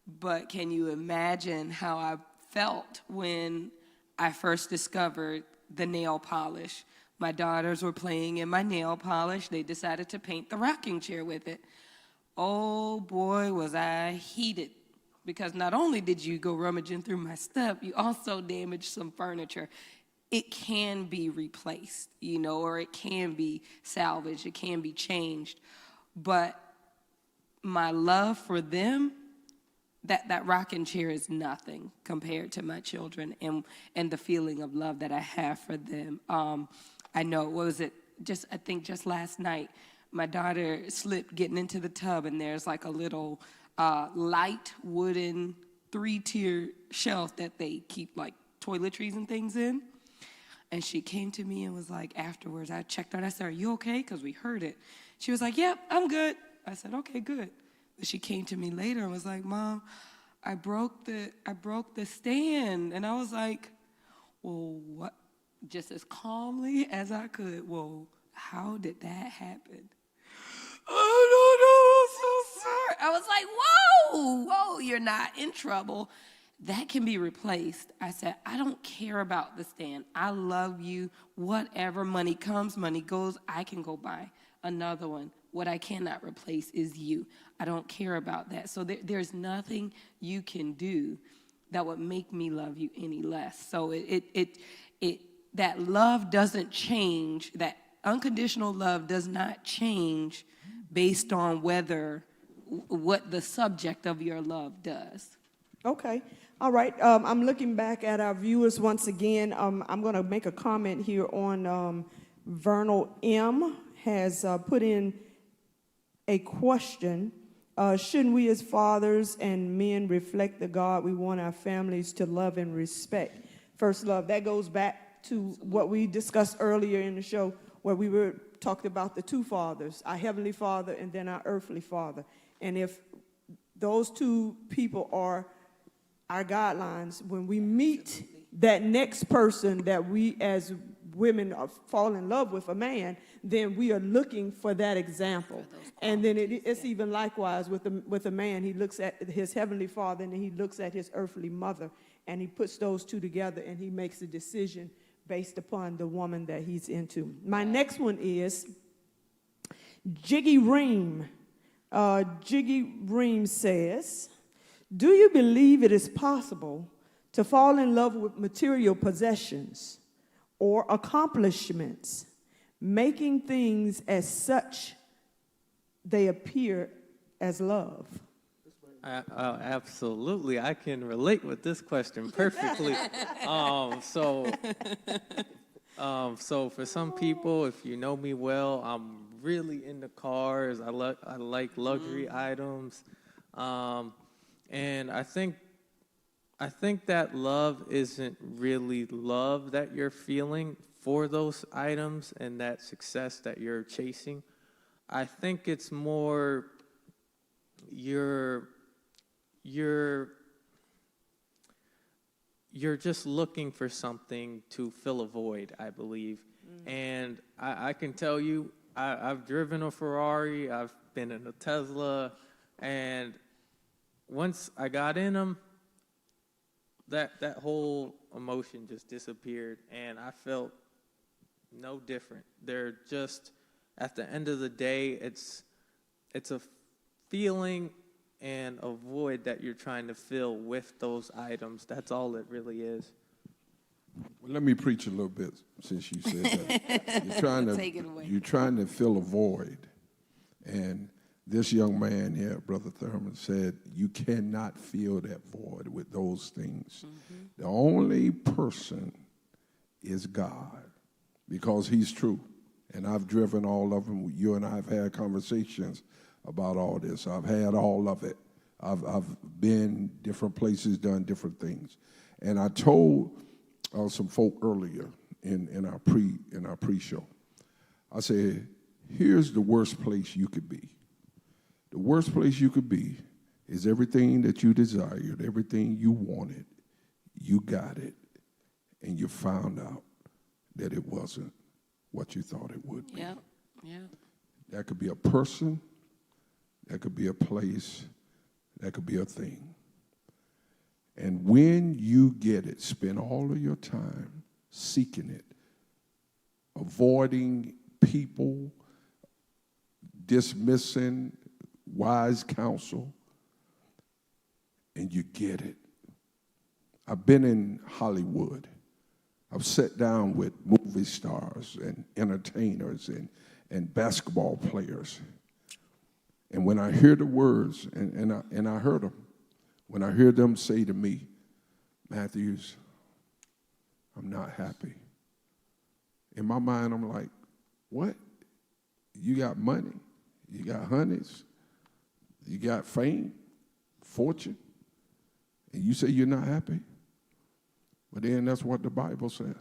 But can you imagine how I felt when I first discovered the nail polish? My daughters were playing in my nail polish. They decided to paint the rocking chair with it. Oh, boy, was I heated. Because not only did you go rummaging through my stuff, you also damaged some furniture. It can be replaced, or it can be salvaged. It can be changed. But my love for them, that rocking chair is nothing compared to my children and the feeling of love that I have for them. I know, I think just last night, my daughter slipped getting into the tub, and there's like a little light wooden 3-tier shelf that they keep like toiletries and things in. And she came to me and was like, afterwards, I checked her and I said, "Are you okay?" Because we heard it. She was like, "Yep, I'm good." I said, "Okay, good." But she came to me later and was like, "Mom, I broke the stand." And I was like, "Well, what?" Just as calmly as I could. "Well, how did that happen?" "I don't know, I'm so sorry." I was like, whoa, you're not in trouble. That can be replaced. I said, I don't care about the stand. I love you. Whatever, money comes, money goes, I can go buy another one. What I cannot replace is you. I don't care about that. So there's nothing you can do that would make me love you any less. So that love doesn't change. That unconditional love does not change based on what the subject of your love does. Okay. All right. I'm looking back at our viewers once again. I'm going to make a comment here on Vernal M. has put in a question. Shouldn't we as fathers and men reflect the God we want our families to love and respect? First love. That goes back to what we discussed earlier in the show where we were talking about the two fathers, our heavenly father and then our earthly father. And if Those two people are our guidelines. When we meet that next person that we as women fall in love with, a man, then we are looking for that example. And then it's even likewise with a man. He looks at his heavenly father and he looks at his earthly mother, and he puts those two together and he makes a decision based upon the woman that he's into. My next one is Jiggy Ream. Jiggy Ream says, do you believe it is possible to fall in love with material possessions or accomplishments, making things as such they appear as love? Absolutely, I can relate with this question perfectly. So for some people, if you know me well, I'm really into cars. I like luxury items, and I think that love isn't really love that you're feeling for those items and that success that you're chasing. I think it's more you're just looking for something to fill a void, I believe. And I can tell you, I've driven a Ferrari, I've been in a Tesla, and once I got in them, that whole emotion just disappeared, and I felt no different. They're just, at the end of the day, it's a feeling and a void that you're trying to fill with those items. That's all it really is. Well, let me preach a little bit since you said that. Take it away. You're trying to fill a void. And this young man here, Brother Thurman, said you cannot fill that void with those things. Mm-hmm. The only person is God, because he's true. And I've driven all of them. You and I have had conversations about all this. I've had all of it. I've been different places, done different things. And I told some folk earlier in our pre-show, I said, here's the worst place you could be. The worst place you could be is everything that you desired, everything you wanted, you got it, and you found out that it wasn't what you thought it would be. Yeah. That could be a person, that could be a place, that could be a thing. And when you get it, spend all of your time seeking it, avoiding people, dismissing wise counsel, and you get it. I've been in Hollywood. I've sat down with movie stars and entertainers and basketball players. And when I hear the words, and I heard them, when I hear them say to me, Matthews, I'm not happy. In my mind, I'm like, what? You got money, you got honeys, you got fame, fortune, and you say you're not happy? But then that's what the Bible says.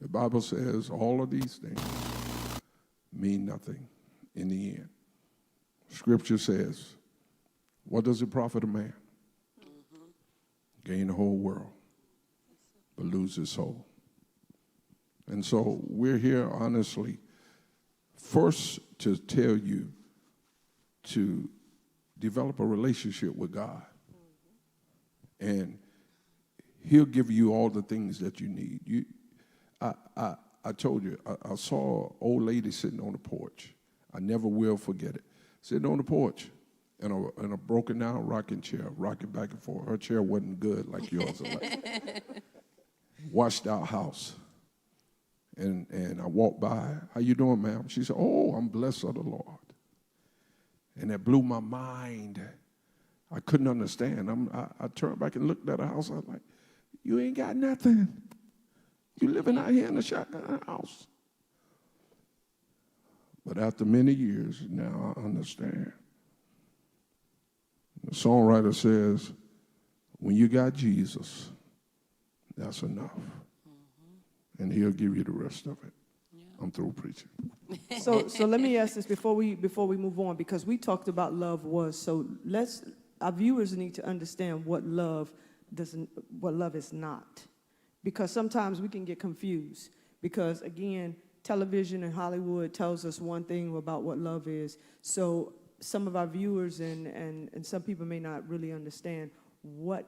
The Bible says all of these things mean nothing in the end. Scripture says, what does it profit a man? Gain the whole world, but lose his soul. And so we're here honestly, first to tell you to develop a relationship with God. And he'll give you all the things that you need. I told you, I saw an old lady sitting on the porch. I never will forget it. Sitting on the porch in a broken down rocking chair, rocking back and forth. Her chair wasn't good like yours. Washed out house. And I walked by, how you doing, ma'am? She said, oh, I'm blessed of the Lord. And that blew my mind. I couldn't understand. I turned back and looked at her house. I was like, you ain't got nothing. You living out here in a shotgun house. But after many years, now I understand. The songwriter says, when you got Jesus, that's enough. And he'll give you the rest of it. Yeah. I'm through preaching. So let me ask this before we move on, because we talked about love was. So our viewers need to understand what love is not, because sometimes we can get confused. Because again, television and Hollywood tells us one thing about what love is. So some of our viewers and some people may not really understand what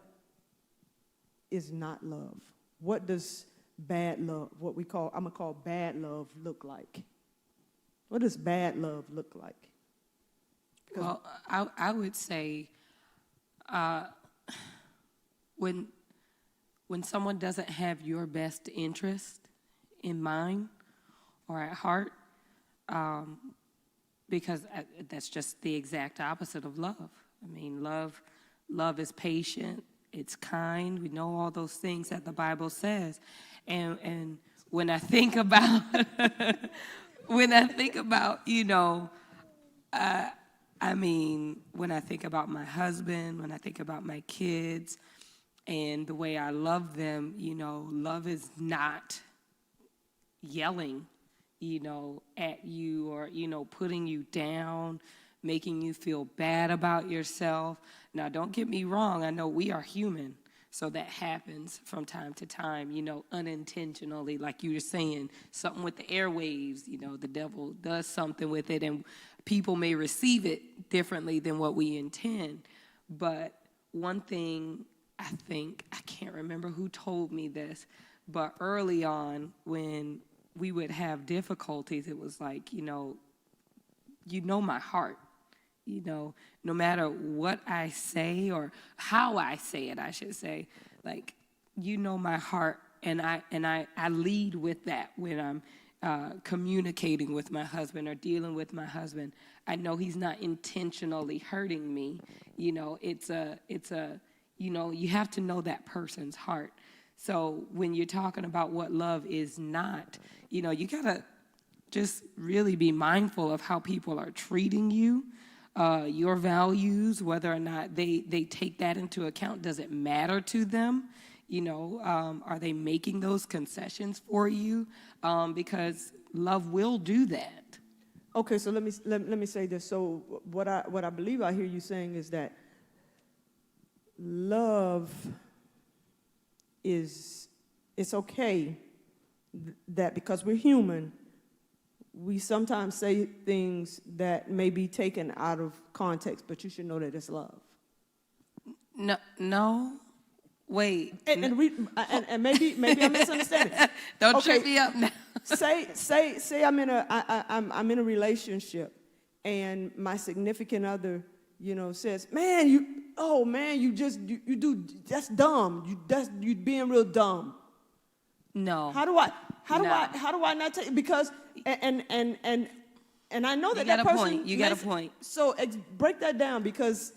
is not love. What does bad love, I'm gonna call bad love, look like? What does bad love look like? Well, I would say when someone doesn't have your best interest in mind or at heart, because that's just the exact opposite of love. I mean, love is patient, it's kind. We know all those things that the Bible says, and when I think about when I think about, I mean, when I think about my husband, when I think about my kids, and the way I love them, love is not yelling, at you or, putting you down, making you feel bad about yourself. Now, don't get me wrong. I know we are human, so that happens from time to time, unintentionally, like you were saying, something with the airwaves, the devil does something with it, and people may receive it differently than what we intend. But one thing I can't remember who told me this, but early on when we would have difficulties, it was like, my heart, no matter what I say or how I say it, I should say, like, my heart, and I lead with that when I'm communicating with my husband or dealing with my husband. I know he's not intentionally hurting me. It's a you have to know that person's heart. So when you're talking about what love is not, you gotta just really be mindful of how people are treating you, your values, whether or not they take that into account. Does it matter to them? Are they making those concessions for you? Because love will do that. Okay, so let me say this. So what I believe I hear you saying is that love it's okay that because we're human, we sometimes say things that may be taken out of context, but you should know that it's love. No, wait. And maybe I'm misunderstanding. Don't trip me up now. say I'm in a relationship, and my significant other, says, "Man, you do that's dumb. You being real dumb." No. How do I not take, because and I know that You got that a person point. You got a point. So break that down, because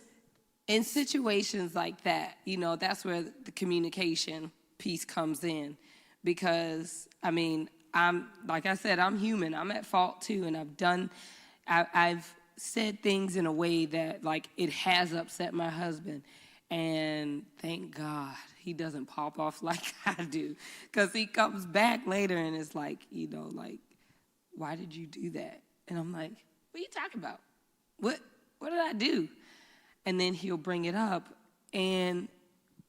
in situations like that, that's where the communication piece comes in, because like I said, I'm human. I'm at fault too, and I've said things in a way that, like, it has upset my husband, and thank God he doesn't pop off like I do, because he comes back later and it's like, like, why did you do that? And I'm like, what are you talking about? What did I do? And then he'll bring it up, and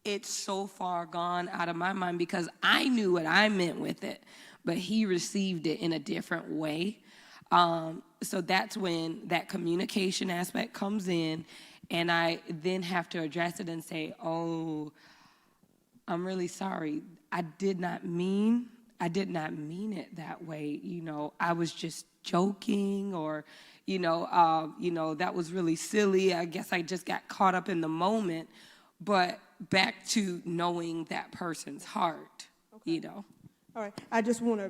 it's so far gone out of my mind, because I knew what I meant with it, but he received it in a different way. So that's when that communication aspect comes in, and I then have to address it and say, "Oh, I'm really sorry. I did not mean it that way. I was just joking, or, that was really silly. I guess I just got caught up in the moment." But back to knowing that person's heart, Okay. All right, I just want to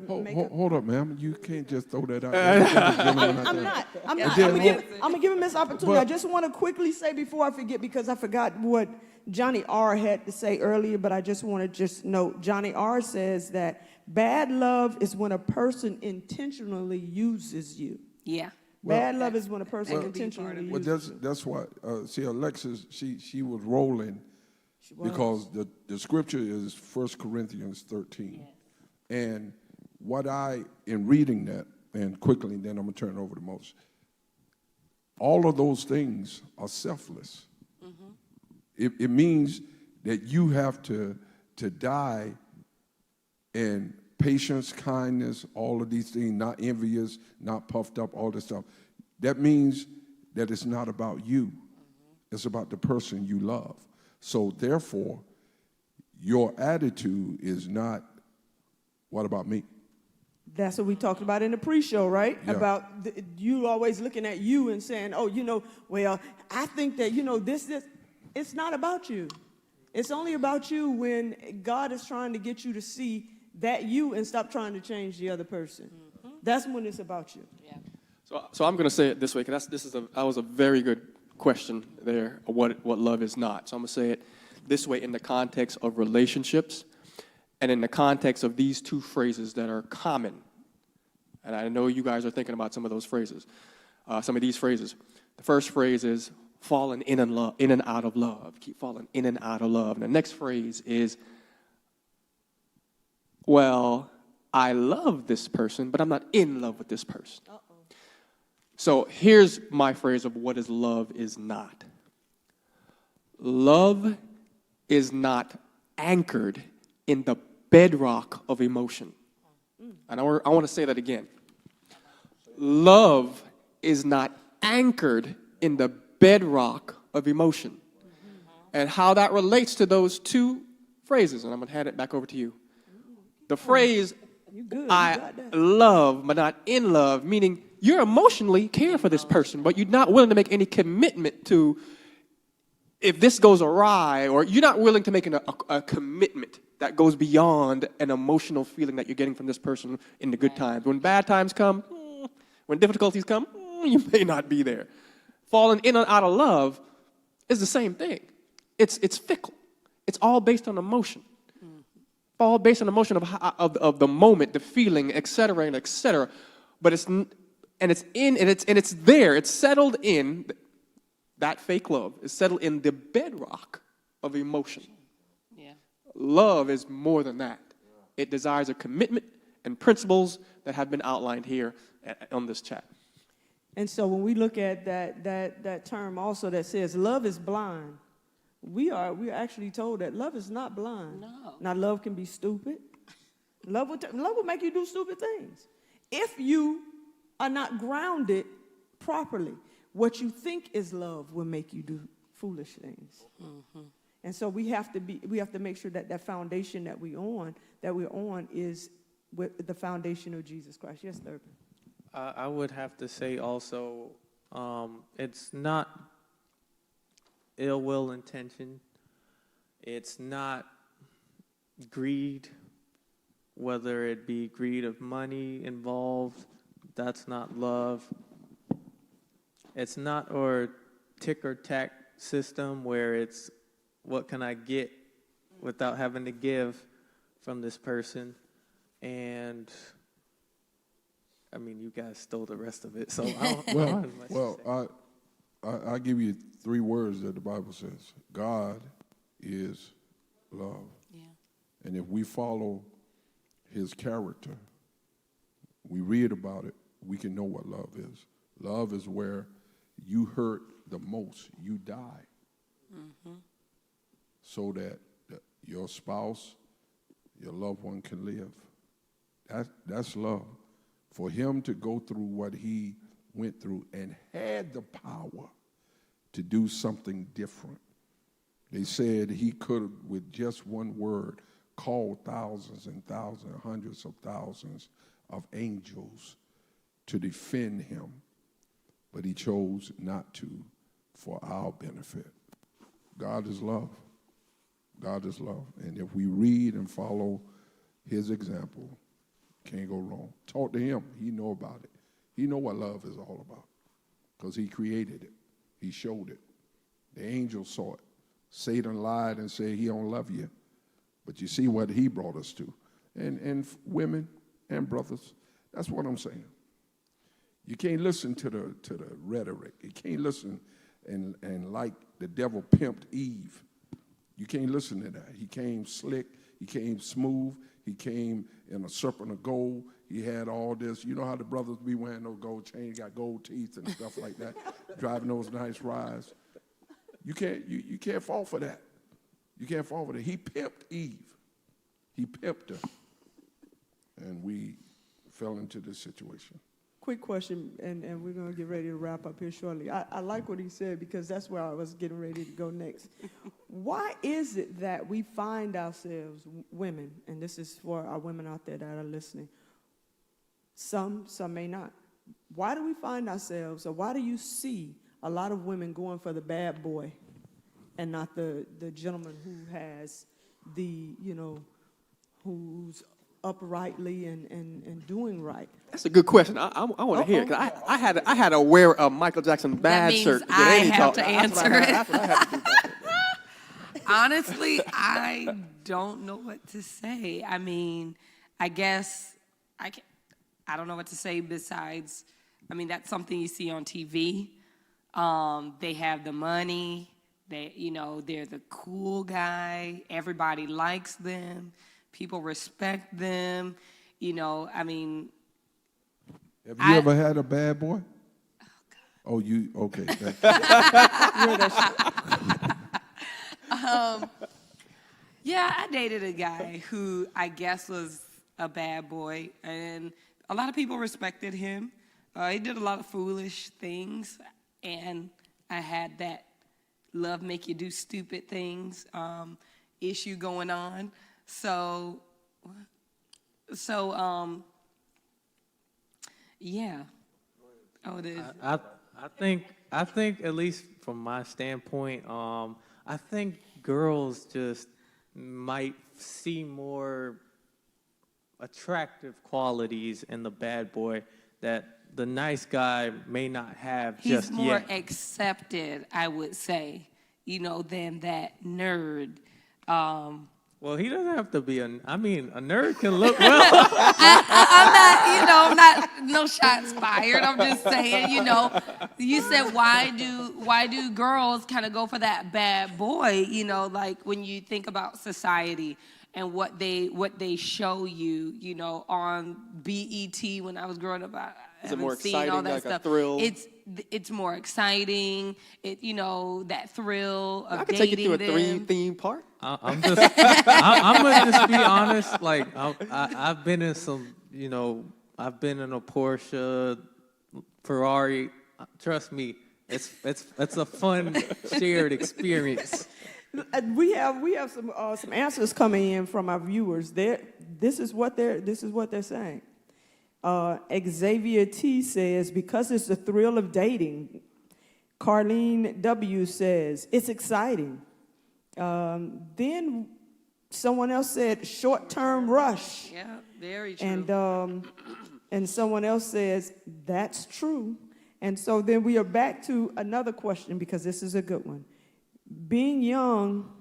Hold up, ma'am. You can't just throw that out there. I'm not. I'm then gonna give him this opportunity. I just want to quickly say before I forget, because I forgot what Johnny R. had to say earlier, but I just want to note, Johnny R. says that bad love is when a person intentionally uses you. yeah. Bad love is when a person could be intentionally part of it. uses you. That's why. See, Alexis, she was rolling because the scripture is 1 Corinthians 13. Yes. And what in reading that, and quickly, then I'm going to turn it over to Moses. All of those things are selfless. It means that you have to die in patience, kindness, all of these things, not envious, not puffed up, all this stuff. That means that it's not about you. It's about the person you love. So therefore, your attitude is not, what about me? That's what we talked about in the pre-show, right? Yeah. About you always looking at you and saying, oh, well, I think that, this, it's not about you. It's only about you when God is trying to get you to see that you and stop trying to change the other person. That's when it's about you. Yeah. So I'm going to say it this way, because that was a very good question there, what love is not. So I'm going to say it this way in the context of relationships and in the context of these two phrases that are common. And I know you guys are thinking about some of those phrases, some of these phrases. The first phrase is falling in and out of love. Keep falling in and out of love. And the next phrase is, well, I love this person, but I'm not in love with this person. So here's my phrase of what is love is not. Love is not anchored in the bedrock of emotion. And I want to say that again. Love is not anchored in the bedrock of emotion. And how that relates to those two phrases, and I'm going to hand it back over to you. The phrase, I love, but not in love, meaning you're emotionally caring for this person, but you're not willing to make any commitment to, if this goes awry, or you're not willing to make a commitment that goes beyond an emotional feeling that you're getting from this person in the good times. When bad times come, when difficulties come, you may not be there. Falling in and out of love is the same thing. It's fickle. It's all based on emotion. All based on emotion of the moment, the feeling, et cetera, and et cetera. But it's there. It's settled in that fake love. It's settled in the bedrock of emotion. Yeah. Love is more than that. It desires a commitment and principles that have been outlined here on this chat. And so when we look at that term also that says love is blind, we are actually told that love is not blind. No. Now, love can be stupid. Love will make you do stupid things. If you are not grounded properly, what you think is love will make you do foolish things. And so we have to make sure that that foundation that we're on is with the foundation of Jesus Christ. Yes, Thurman. I would have to say also, it's not ill will intention. It's not greed, whether it be greed of money involved. That's not love. It's not our tick or tack system where it's what can I get without having to give from this person. And I mean, you guys stole the rest of it, so I don't have much to say. I'll give you 3 words that the Bible says. God is love. Yeah. And if we follow his character, we read about it, we can know what love is. Love is where you hurt the most, you die. So that your spouse, your loved one can live. That's love. For him to go through what he went through and had the power to do something different. They said he could have, with just one word, called thousands and thousands, hundreds of thousands of angels to defend him. But he chose not to for our benefit. God is love. God is love. And if we read and follow his example, can't go wrong. Talk to him. He know about it. He know what love is all about because he created it. He showed it. The angels saw it. Satan lied and said he don't love you. But you see what he brought us to. And women and brothers, that's what I'm saying. You can't listen to the rhetoric. You can't listen and like the devil pimped Eve. You can't listen to that. He came slick. He came smooth. He came in a serpent of gold. He had all this. You know how the brothers be wearing those gold chains, got gold teeth and stuff like that, driving those nice rides. You can't fall for that. You can't fall for that. He pimped Eve. He pimped her. And we fell into this situation. Quick question, and we're going to get ready to wrap up here shortly. I like what he said because that's where I was getting ready to go next. Why is it that we find ourselves, women, and this is for our women out there that are listening, some may not. Why do we find ourselves, or why do you see a lot of women going for the bad boy and not the gentleman who has the, who's uprightly and doing right? That's a good question. I want to hear it. 'Cause I had to wear a Michael Jackson bad means shirt. To get I any have talk. to That's what answer it. that's what I had to do. Honestly, I don't know what to say. I mean, I guess I don't know what to say besides, that's something you see on TV. They have the money. They're the cool guy. Everybody likes them. People respect them. Have you ever had a bad boy? Oh, you, okay. Yeah, I dated a guy who I guess was a bad boy, and a lot of people respected him. He did a lot of foolish things, and I had that love make you do stupid things issue going on. Yeah. Oh, it is. I think at least from my standpoint, I think girls just might see more attractive qualities in the bad boy that the nice guy may not have He's just more yet. accepted, I would say, than that nerd. Well, he doesn't have to be a nerd can look well. I'm not, no shots fired. I'm just saying, you said why do girls kind of go for that bad boy, like when you think about society and what they show you, on BET when I was growing up. I Is it haven't more seen all exciting, that like a stuff. thrill? It's more exciting. That thrill of I can dating take you through a them. theme park. I'm gonna just be honest. Like I've been in some, I've been in a Porsche, Ferrari. Trust me, it's a fun shared experience. We have some answers coming in from our viewers. This is what they're saying. Xavier T says, because it's the thrill of dating. Carlene W says, it's exciting. Then someone else said, short-term rush. Yeah, very true. And someone else says, that's true. And so then we are back to another question, because this is a good one. Being young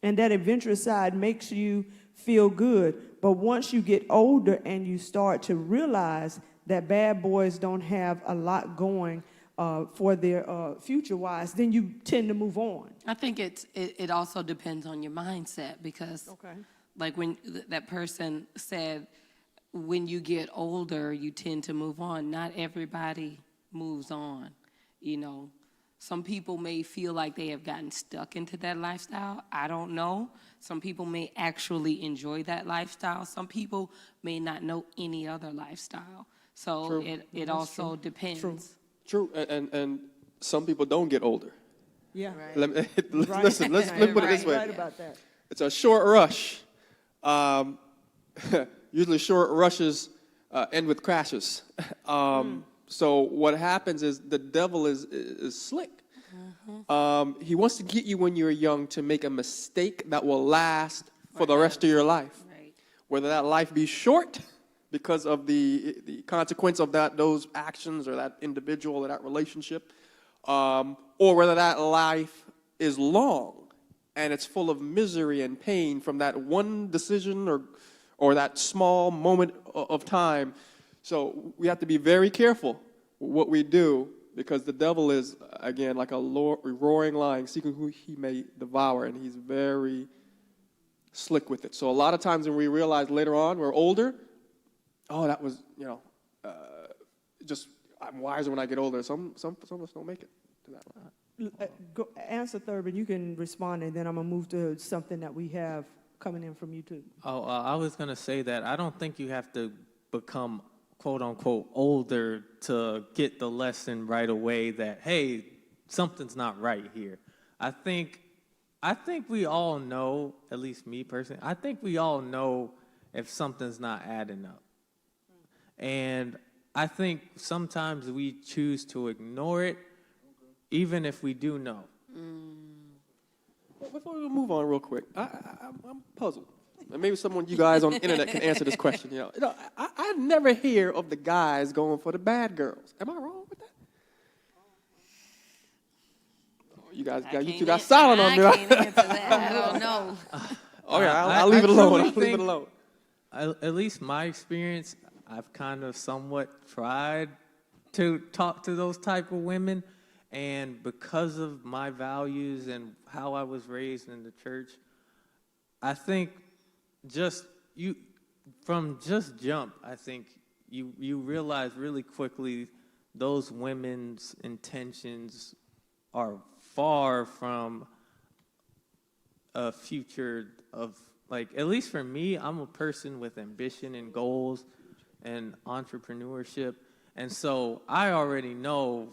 and that adventurous side makes you feel good, but once you get older and you start to realize that bad boys don't have a lot going for their future-wise, then you tend to move on. I think it also depends on your mindset, because like when that person said, when you get older, you tend to move on. Not everybody moves on, Some people may feel like they have gotten stuck into that lifestyle. I don't know. Some people may actually enjoy that lifestyle. Some people may not know any other lifestyle. So True. it also depends. True, and some people don't get older. Yeah. Right. Listen, let's put it this way. Right about that. It's a short rush. Usually short rushes end with crashes. So what happens is the devil is slick. He wants to get you when you're young to make a mistake that will last for the rest of your life. Right. Whether that life be short because of the consequence of those actions or that individual or that relationship, or whether that life is long and it's full of misery and pain from that one decision or that small moment of time. So we have to be very careful what we do, because the devil is, again, like a roaring lion, seeking who he may devour, and he's very slick with it. So a lot of times when we realize later on, we're older, oh, that was, just, I'm wiser when I get older. Some of us don't make it to that level. Go, answer Thurman. You can respond, and then I'm going to move to something that we have coming in from you, too. Oh, I was going to say that I don't think you have to become, quote unquote, older to get the lesson right away that, hey, something's not right here. I think we all know, at least me personally, I think we all know if something's not adding up. And I think sometimes we choose to ignore it, even if we do know. Well, before we move on real quick, I'm puzzled. And maybe someone you guys on the internet can answer this question. I never hear of the guys going for the bad girls. Am I wrong with that? Oh, you two got silent on me. I can't answer that. I don't know. Okay, I'll leave it alone. I'll leave it alone. At least my experience, I've kind of somewhat tried to talk to those type of women, and because of my values and how I was raised in the church, I think from jump, I think you realize really quickly those women's intentions are far from a future of, like, at least for me, I'm a person with ambition and goals and entrepreneurship. And so I already know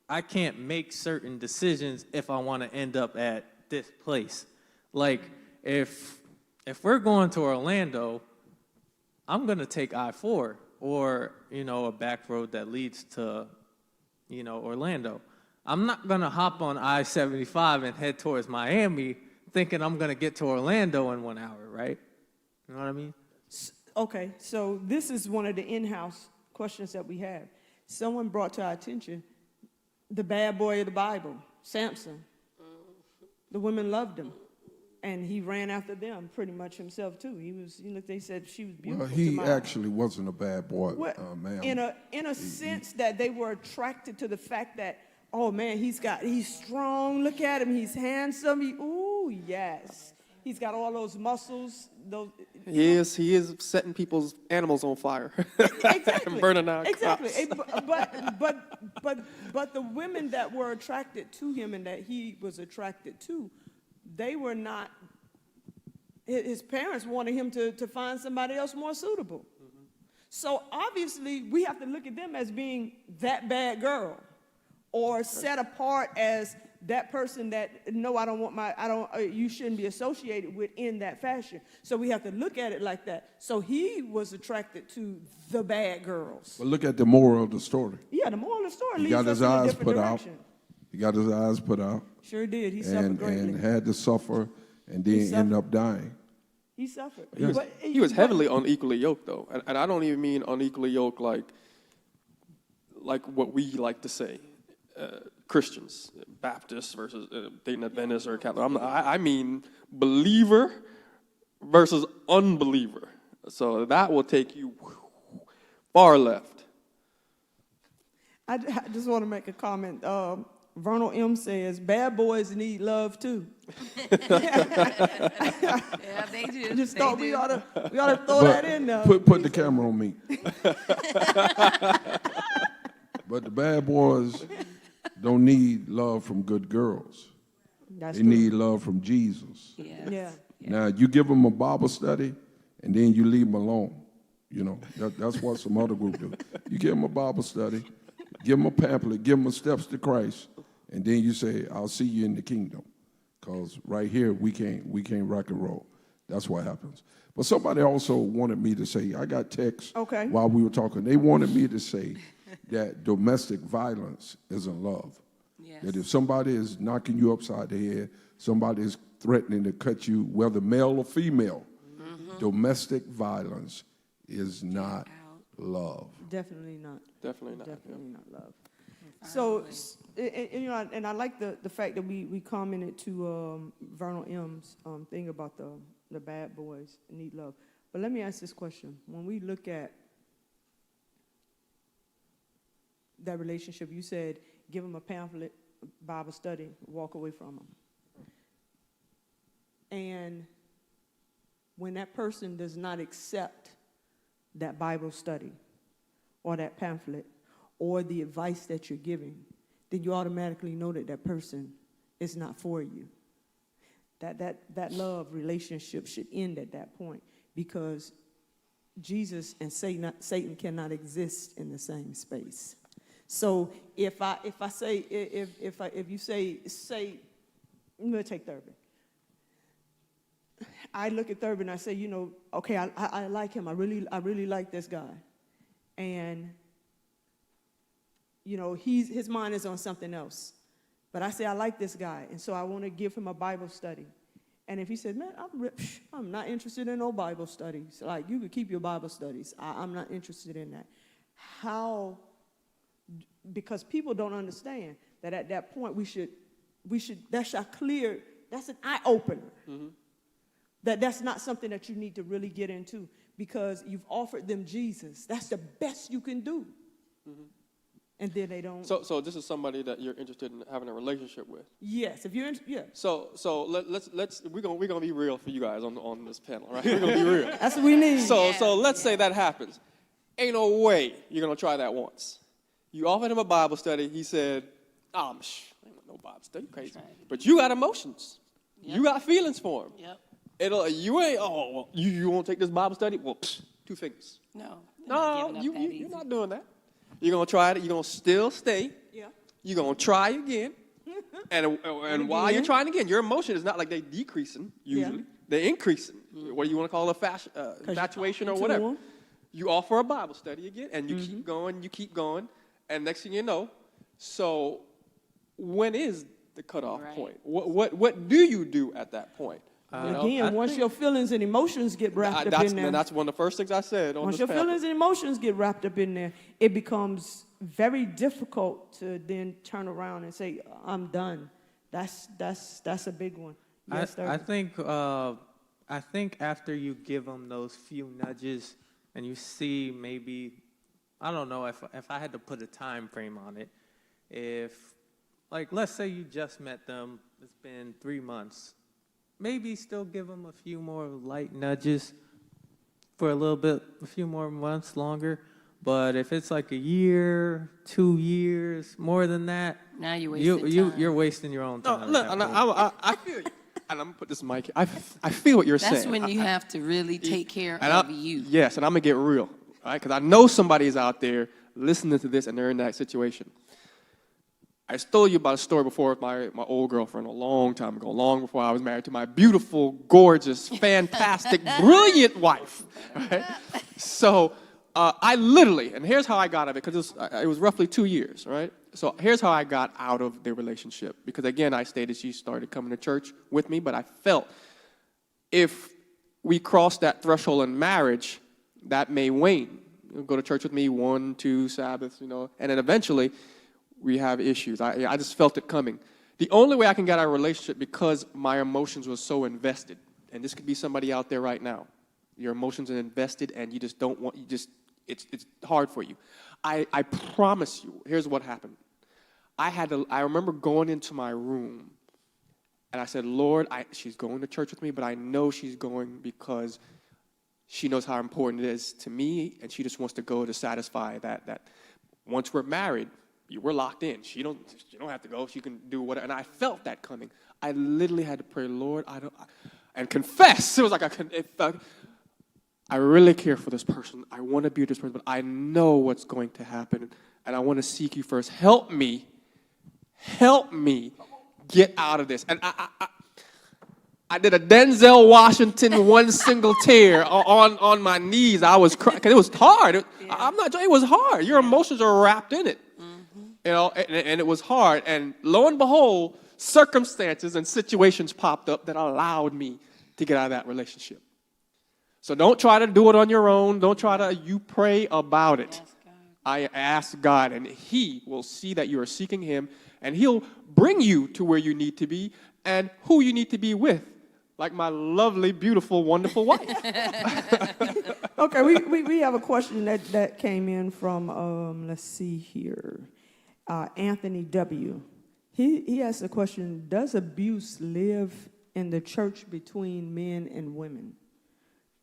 I can't make certain decisions if I want to end up at this place. Like, if we're going to Orlando, I'm going to take I-4 or, a back road that leads to, Orlando. I'm not going to hop on I-75 and head towards Miami thinking I'm going to get to Orlando in 1 hour, right? You know what I mean? Okay, so this is one of the in-house questions that we have. Someone brought to our attention the bad boy of the Bible, Samson. The women loved him, and he ran after them pretty much himself too. They said she was beautiful. Well, he actually wasn't a bad boy, Well, ma'am. in a sense that they were attracted to the fact that, oh man, he's strong. Look at him, he's handsome. Ooh, yes, he's got all those muscles. He is setting people's animals on fire. Exactly. And burning out exactly. crops. But the women that were attracted to him and that he was attracted to, they were not. His parents wanted him to find somebody else more suitable. Mm-hmm. So obviously we have to look at them as being that bad girl, or set apart as that person that, no, you shouldn't be associated with in that fashion. So we have to look at it like that. So he was attracted to the bad girls. But look at the moral of the story. Yeah, the moral of the story He leads got us his in a eyes different put out. direction. He got his eyes put out. Sure did. He suffered greatly. And had to suffer and then end up dying. He suffered. He was heavily unequally yoked, though. And I don't even mean unequally yoked like what we like to say. Christians, Baptists versus Dayton Adventists or Catholic. I mean believer versus unbeliever. So that will take you far left. I just want to make a comment. Vernal M says, bad boys need love too. Yeah, they do. I just They thought do. we ought to throw that in there. Put the camera on me. But the bad boys don't need love from good girls. That's They true. need love from Jesus. Yes. Yeah. Now, you give them a Bible study, and then you leave them alone. That's what some other group do. You give them a Bible study, give them a pamphlet, give them a Steps to Christ, and then you say, I'll see you in the kingdom. Because right here, we can't rock and roll. That's what happens. But somebody also wanted me to say, I got texts while we were talking. They wanted me to say that domestic violence isn't love. Yes. That if somebody is knocking you upside the head, somebody is threatening to cut you, whether male or female, domestic violence is not love. Definitely not. Definitely not. Definitely not love. So, and I like the fact that we commented to Vernal M's thing about the bad boys need love. But let me ask this question. When we look at that relationship, you said give them a pamphlet, Bible study, walk away from them. And when that person does not accept that Bible study or that pamphlet or the advice that you're giving, then you automatically know that that person is not for you. That love relationship should end at that point, because Jesus and Satan cannot exist in the same space. So if you say, I'm going to take Thurman. I look at Thurman and I say, you know, okay, I like him. I really like this guy. And, you know, his mind is on something else. But I say, I like this guy, and so I want to give him a Bible study. And if he said, man, I'm not interested in no Bible studies. Like, you could keep your Bible studies. I'm not interested in that. How? Because people don't understand that at that point we should that's an eye-opener. Mm-hmm. That's not something that you need to really get into, because you've offered them Jesus. That's the best you can do. Mm-hmm. And then they don't. So this is somebody that you're interested in having a relationship with. Yes, if you're yeah. So let's we're gonna be real for you guys on this panel, right? We're gonna be real. That's what we need. So let's say that happens. Ain't no way you're gonna try that once. You offered him a Bible study. He said, I ain't want no Bible study, crazy. Right. But you got emotions. Yep. You got feelings for him. Yep. You won't take this Bible study? Well, 2 fingers. No, you're not doing that. You're going to try it. You're going to still stay. Yeah. You're going to try again. and while you're trying again, your emotion is not like they decreasing, usually. Yeah. They're increasing. Mm-hmm. What do you want to call it, infatuation or whatever. You offer a Bible study again, and you keep going. And next thing you know, so when is the cutoff point? What do you do at that point? Once your feelings and emotions get wrapped up in there. That's one of the first things I said. Once your feelings and emotions get wrapped up in there, it becomes very difficult to then turn around and say, I'm done. That's a big one. Yes, I think after you give them those few nudges and you see maybe, I don't know if I had to put a time frame on it, if, like, let's say you just met them, it's been 3 months, maybe still give them a few more light nudges for a few more months longer. But if it's like a year, 2 years, more than that, now you're wasting time. You're wasting your own time. No, look, I feel you. And I'm going to put this mic. I feel what you're saying. That's when you have to really take care of you. Yes, and I'm going to get real, all right? Because I know somebody is out there listening to this and they're in that situation. I told you about a story before with my old girlfriend a long time ago, long before I was married to my beautiful, gorgeous, fantastic, brilliant wife. Right? So I literally, and here's how I got out of it, because it was roughly 2 years, right? So here's how I got out of the relationship. Because again, I stated she started coming to church with me, but I felt if we crossed that threshold in marriage, that may wane. You'll go to church with me 1, 2 Sabbaths, and then eventually we have issues. I just felt it coming. The only way I can get out of a relationship, because my emotions were so invested, and this could be somebody out there right now. Your emotions are invested, and you just don't want, it's hard for you. I promise you, here's what happened. I remember going into my room, and I said, Lord, she's going to church with me, but I know she's going because she knows how important it is to me, and she just wants to go to satisfy that. Once we're married, we're locked in. She don't have to go. She can do whatever. And I felt that coming. I literally had to pray, Lord, and confess. It was like I really care for this person. I want to be with this person, but I know what's going to happen, and I want to seek you first. Help me get out of this. And I did a Denzel Washington one single tear on my knees. I was crying because it was hard. It was hard. Your emotions are wrapped in it. And it was hard. And lo and behold, circumstances and situations popped up that allowed me to get out of that relationship. So don't try to do it on your own. You pray about it. I ask God, and He will see that you are seeking Him, and He'll bring you to where you need to be and who you need to be with, like my lovely, beautiful, wonderful wife. Okay, we have a question that came in from, let's see here, Anthony W. He asked the question, does abuse live in the church between men and women?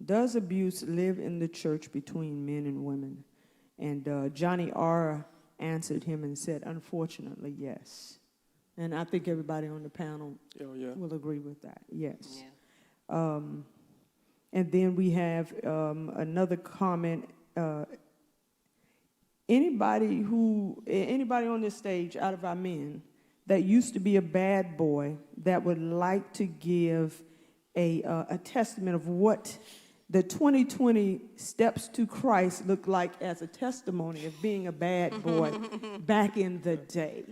Does abuse live in the church between men and women? And Johnny R. answered him and said, unfortunately, yes. And I think everybody on the panel Oh, yeah. will agree with that, yes. Yeah. And then we have another comment. Anybody on this stage out of our men that used to be a bad boy that would like to give a testament of what the 2020 steps to Christ look like as a testimony of being a bad boy back in the day?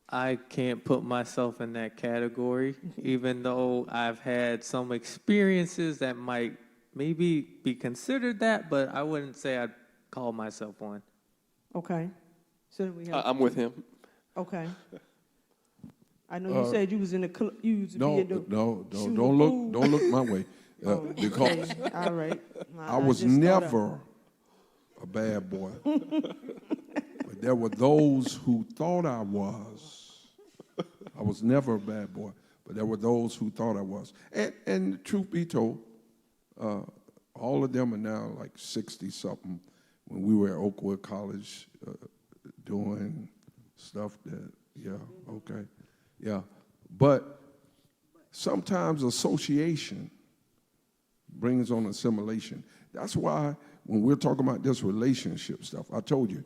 I can't put myself in that category, even though I've had some experiences that might maybe be considered that, but I wouldn't say I'd call myself one. Okay. So we have. I'm with him. Okay. I know you said you was in the you used to be No, in the shooting don't pool. look my way, because Okay, all right. I was just thought never a bad boy. But there were those who thought I was. I was never a bad boy, but there were those who thought I was. And truth be told, all of them are now like 60-something. When we were at Oakwood College doing stuff that, yeah, okay, yeah. But sometimes association brings on assimilation. That's why when we're talking about this relationship stuff, I told you,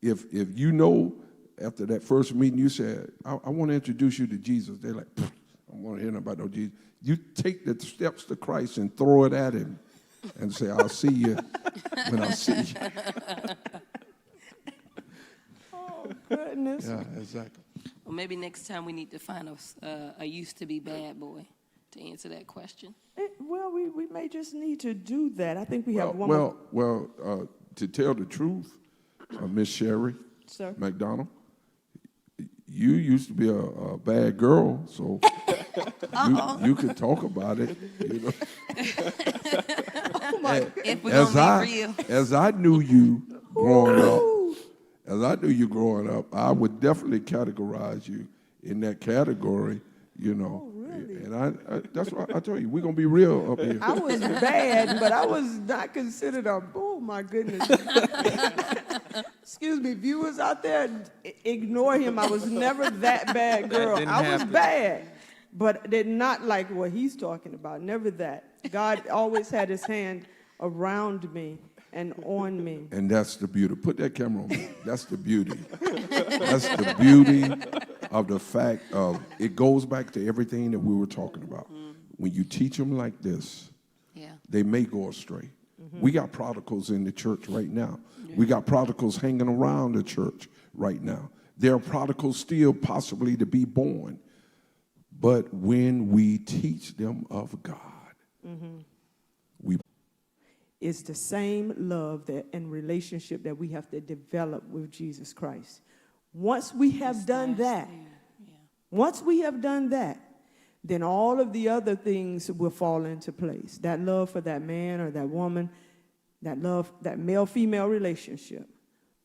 if you know after that first meeting you said, I want to introduce you to Jesus, they're like, I don't want to hear about no Jesus. You take the steps to Christ and throw it at him and say, I'll see you when I see you. Oh, goodness. Yeah, exactly. Well, maybe next time we need to find a used to be bad boy to answer that question. Well, we may just need to do that. I think we have one more. Well, to tell the truth, Miss Sherry Sir? McDonald, you used to be a bad girl, so you could talk about it. You know? If we're gonna be real. As I knew you growing up, I would definitely categorize you in that category. You know. Oh, really? And that's why I told you, we're going to be real up here. I was bad, but I was not considered a, oh my goodness. Excuse me, viewers out there, ignore him. I was never that bad girl. didn't I was happen. bad, but did not like what he's talking about. Never that. God always had his hand around me and on me. And that's the beauty. Put that camera on me. That's the beauty. That's the beauty of the fact of, it goes back to everything that we were talking about. When you teach them like this, Yeah. they may go astray. We got prodigals in the church right now. We got prodigals hanging around the church right now. There are prodigals still possibly to be born. But when we teach them of God, we It's the same love that and relationship that we have to develop with Jesus Christ. Once we have done that, once we have done that, then all of the other things will fall into place. That love for that man or that woman, that love, that male-female relationship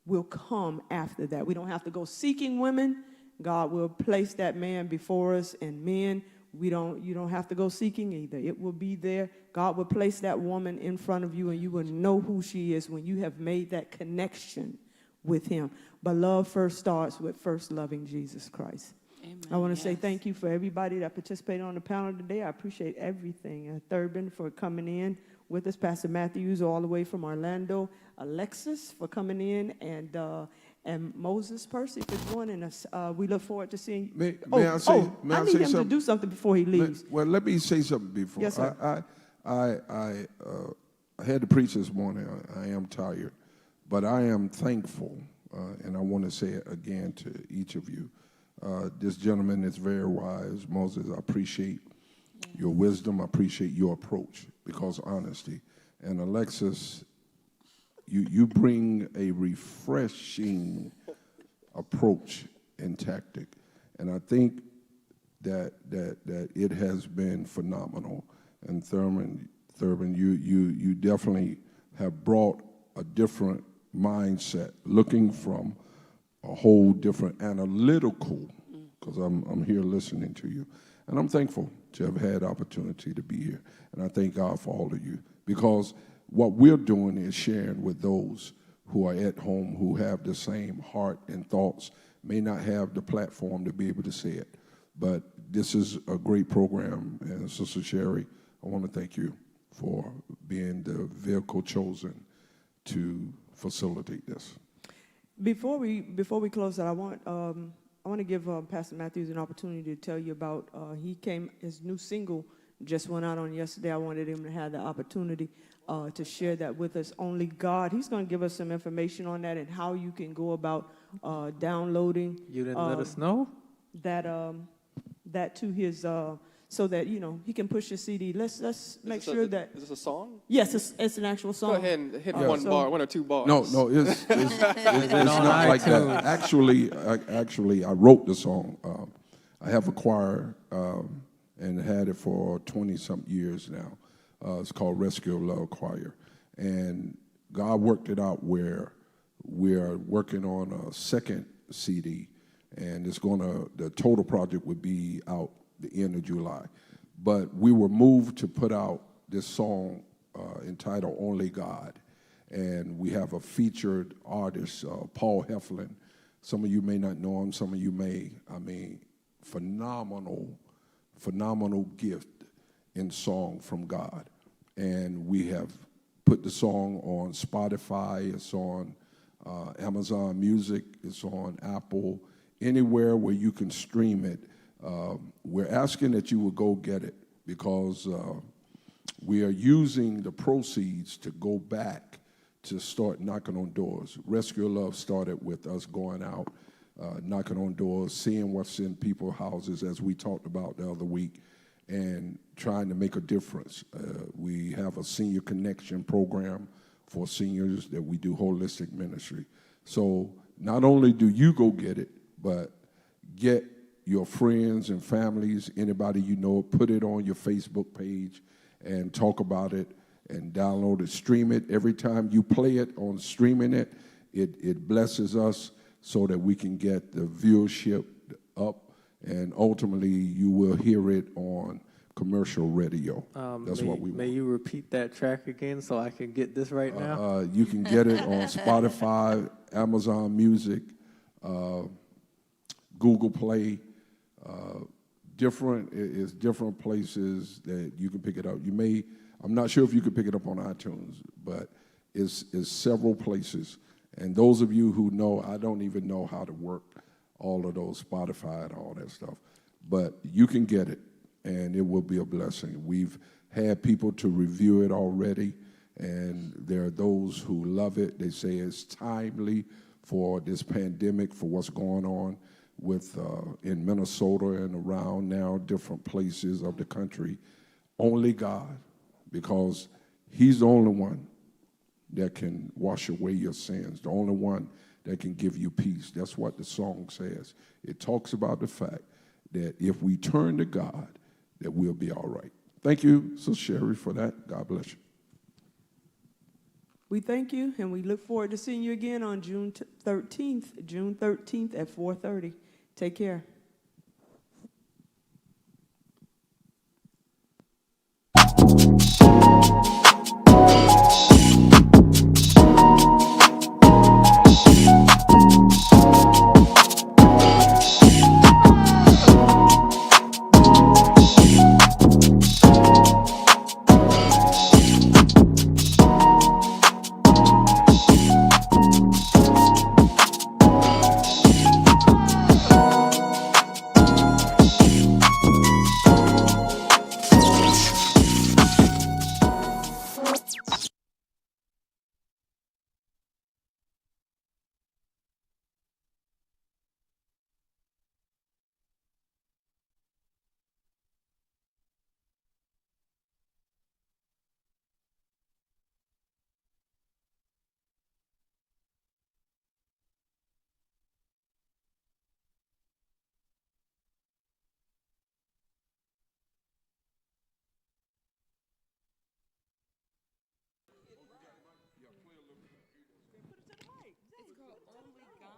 will come after that. We don't have to go seeking women. God will place that man before us, and men, you don't have to go seeking either. It will be there. God will place that woman in front of you, and you will know who she is when you have made that connection with him. But love first starts with first loving Jesus Christ. Amen. I want to say Yes. thank you for everybody that participated on the panel today. I appreciate everything. Thurbin for coming in with us, Pastor Matthews all the way from Orlando, Alexis for coming in, and Moses Percy for joining us. We look forward to seeing. may I say I need him to something? do something before he leaves. Well, let me say something before. Yes, sir. I had to preach this morning. I am tired, but I am thankful, and I want to say it again to each of you. This gentleman is very wise, Moses. I appreciate your wisdom. I appreciate your approach, because honesty. And Alexis, you bring a refreshing approach and tactic, and I think that it has been phenomenal. And Thurman, you definitely have brought a different mindset, looking from a whole different analytical, because I'm here listening to you. And I'm thankful to have had opportunity to be here. And I thank God for all of you. because what we're doing is sharing with those who are at home who have the same heart and thoughts, may not have the platform to be able to say it. But this is a great program, and Sister Sherry, I want to thank you for being the vehicle chosen to facilitate this. Before we close out, I want to give Pastor Matthews an opportunity to tell you about his new single just went out on yesterday. I wanted him to have the opportunity to share that with us. Only God. He's going to give us some information on that and how you can go about downloading. You didn't let us know? That to his so that he can push your CD. Let's make sure that. Is this a song? Yes, it's an actual song. Go ahead and hit Yeah. one or two bars. No, it's on not like that. iTunes? Actually, I wrote the song. I have a choir and had it for 20-something years now. It's called Rescue of Love Choir. And God worked it out where we are working on a second CD, and the total project would be out the end of July. But we were moved to put out this song entitled Only God. And we have a featured artist, Paul Heflin. Some of you may not know him, some of you may. I mean, phenomenal gift in song from God. And we have put the song on Spotify, it's on Amazon Music, it's on Apple, anywhere where you can stream it. We're asking that you will go get it because we are using the proceeds to go back to start knocking on doors. Rescue Love started with us going out, knocking on doors, seeing what's in people's houses, as we talked about the other week, and trying to make a difference. We have a senior connection program for seniors that we do holistic ministry. So not only do you go get it, but get your friends and families, anybody you know, put it on your Facebook page and talk about it and download it, stream it. Every time you play it on streaming it, it blesses us so that we can get the viewership up, and ultimately you will hear it on commercial radio. That's what we want. May you repeat that track again so I can get this right now? You can get it on Spotify, Amazon Music, Google Play, different places that you can pick it up. I'm not sure if you can pick it up on iTunes, but it's several places. And those of you who know, I don't even know how to work all of those Spotify and all that stuff, but you can get it, and it will be a blessing. We've had people to review it already, and there are those who love it. They say it's timely for this pandemic, for what's going on with in Minnesota and around now, different places of the country. Only God, because he's the only one that can wash away your sins, the only one that can give you peace. That's what the song says. It talks about the fact that if we turn to God, that we'll be all right. Thank you, Sister Sherry, for that. God bless you. We thank you, and we look forward to seeing you again on June 13th at 4:30. Take care.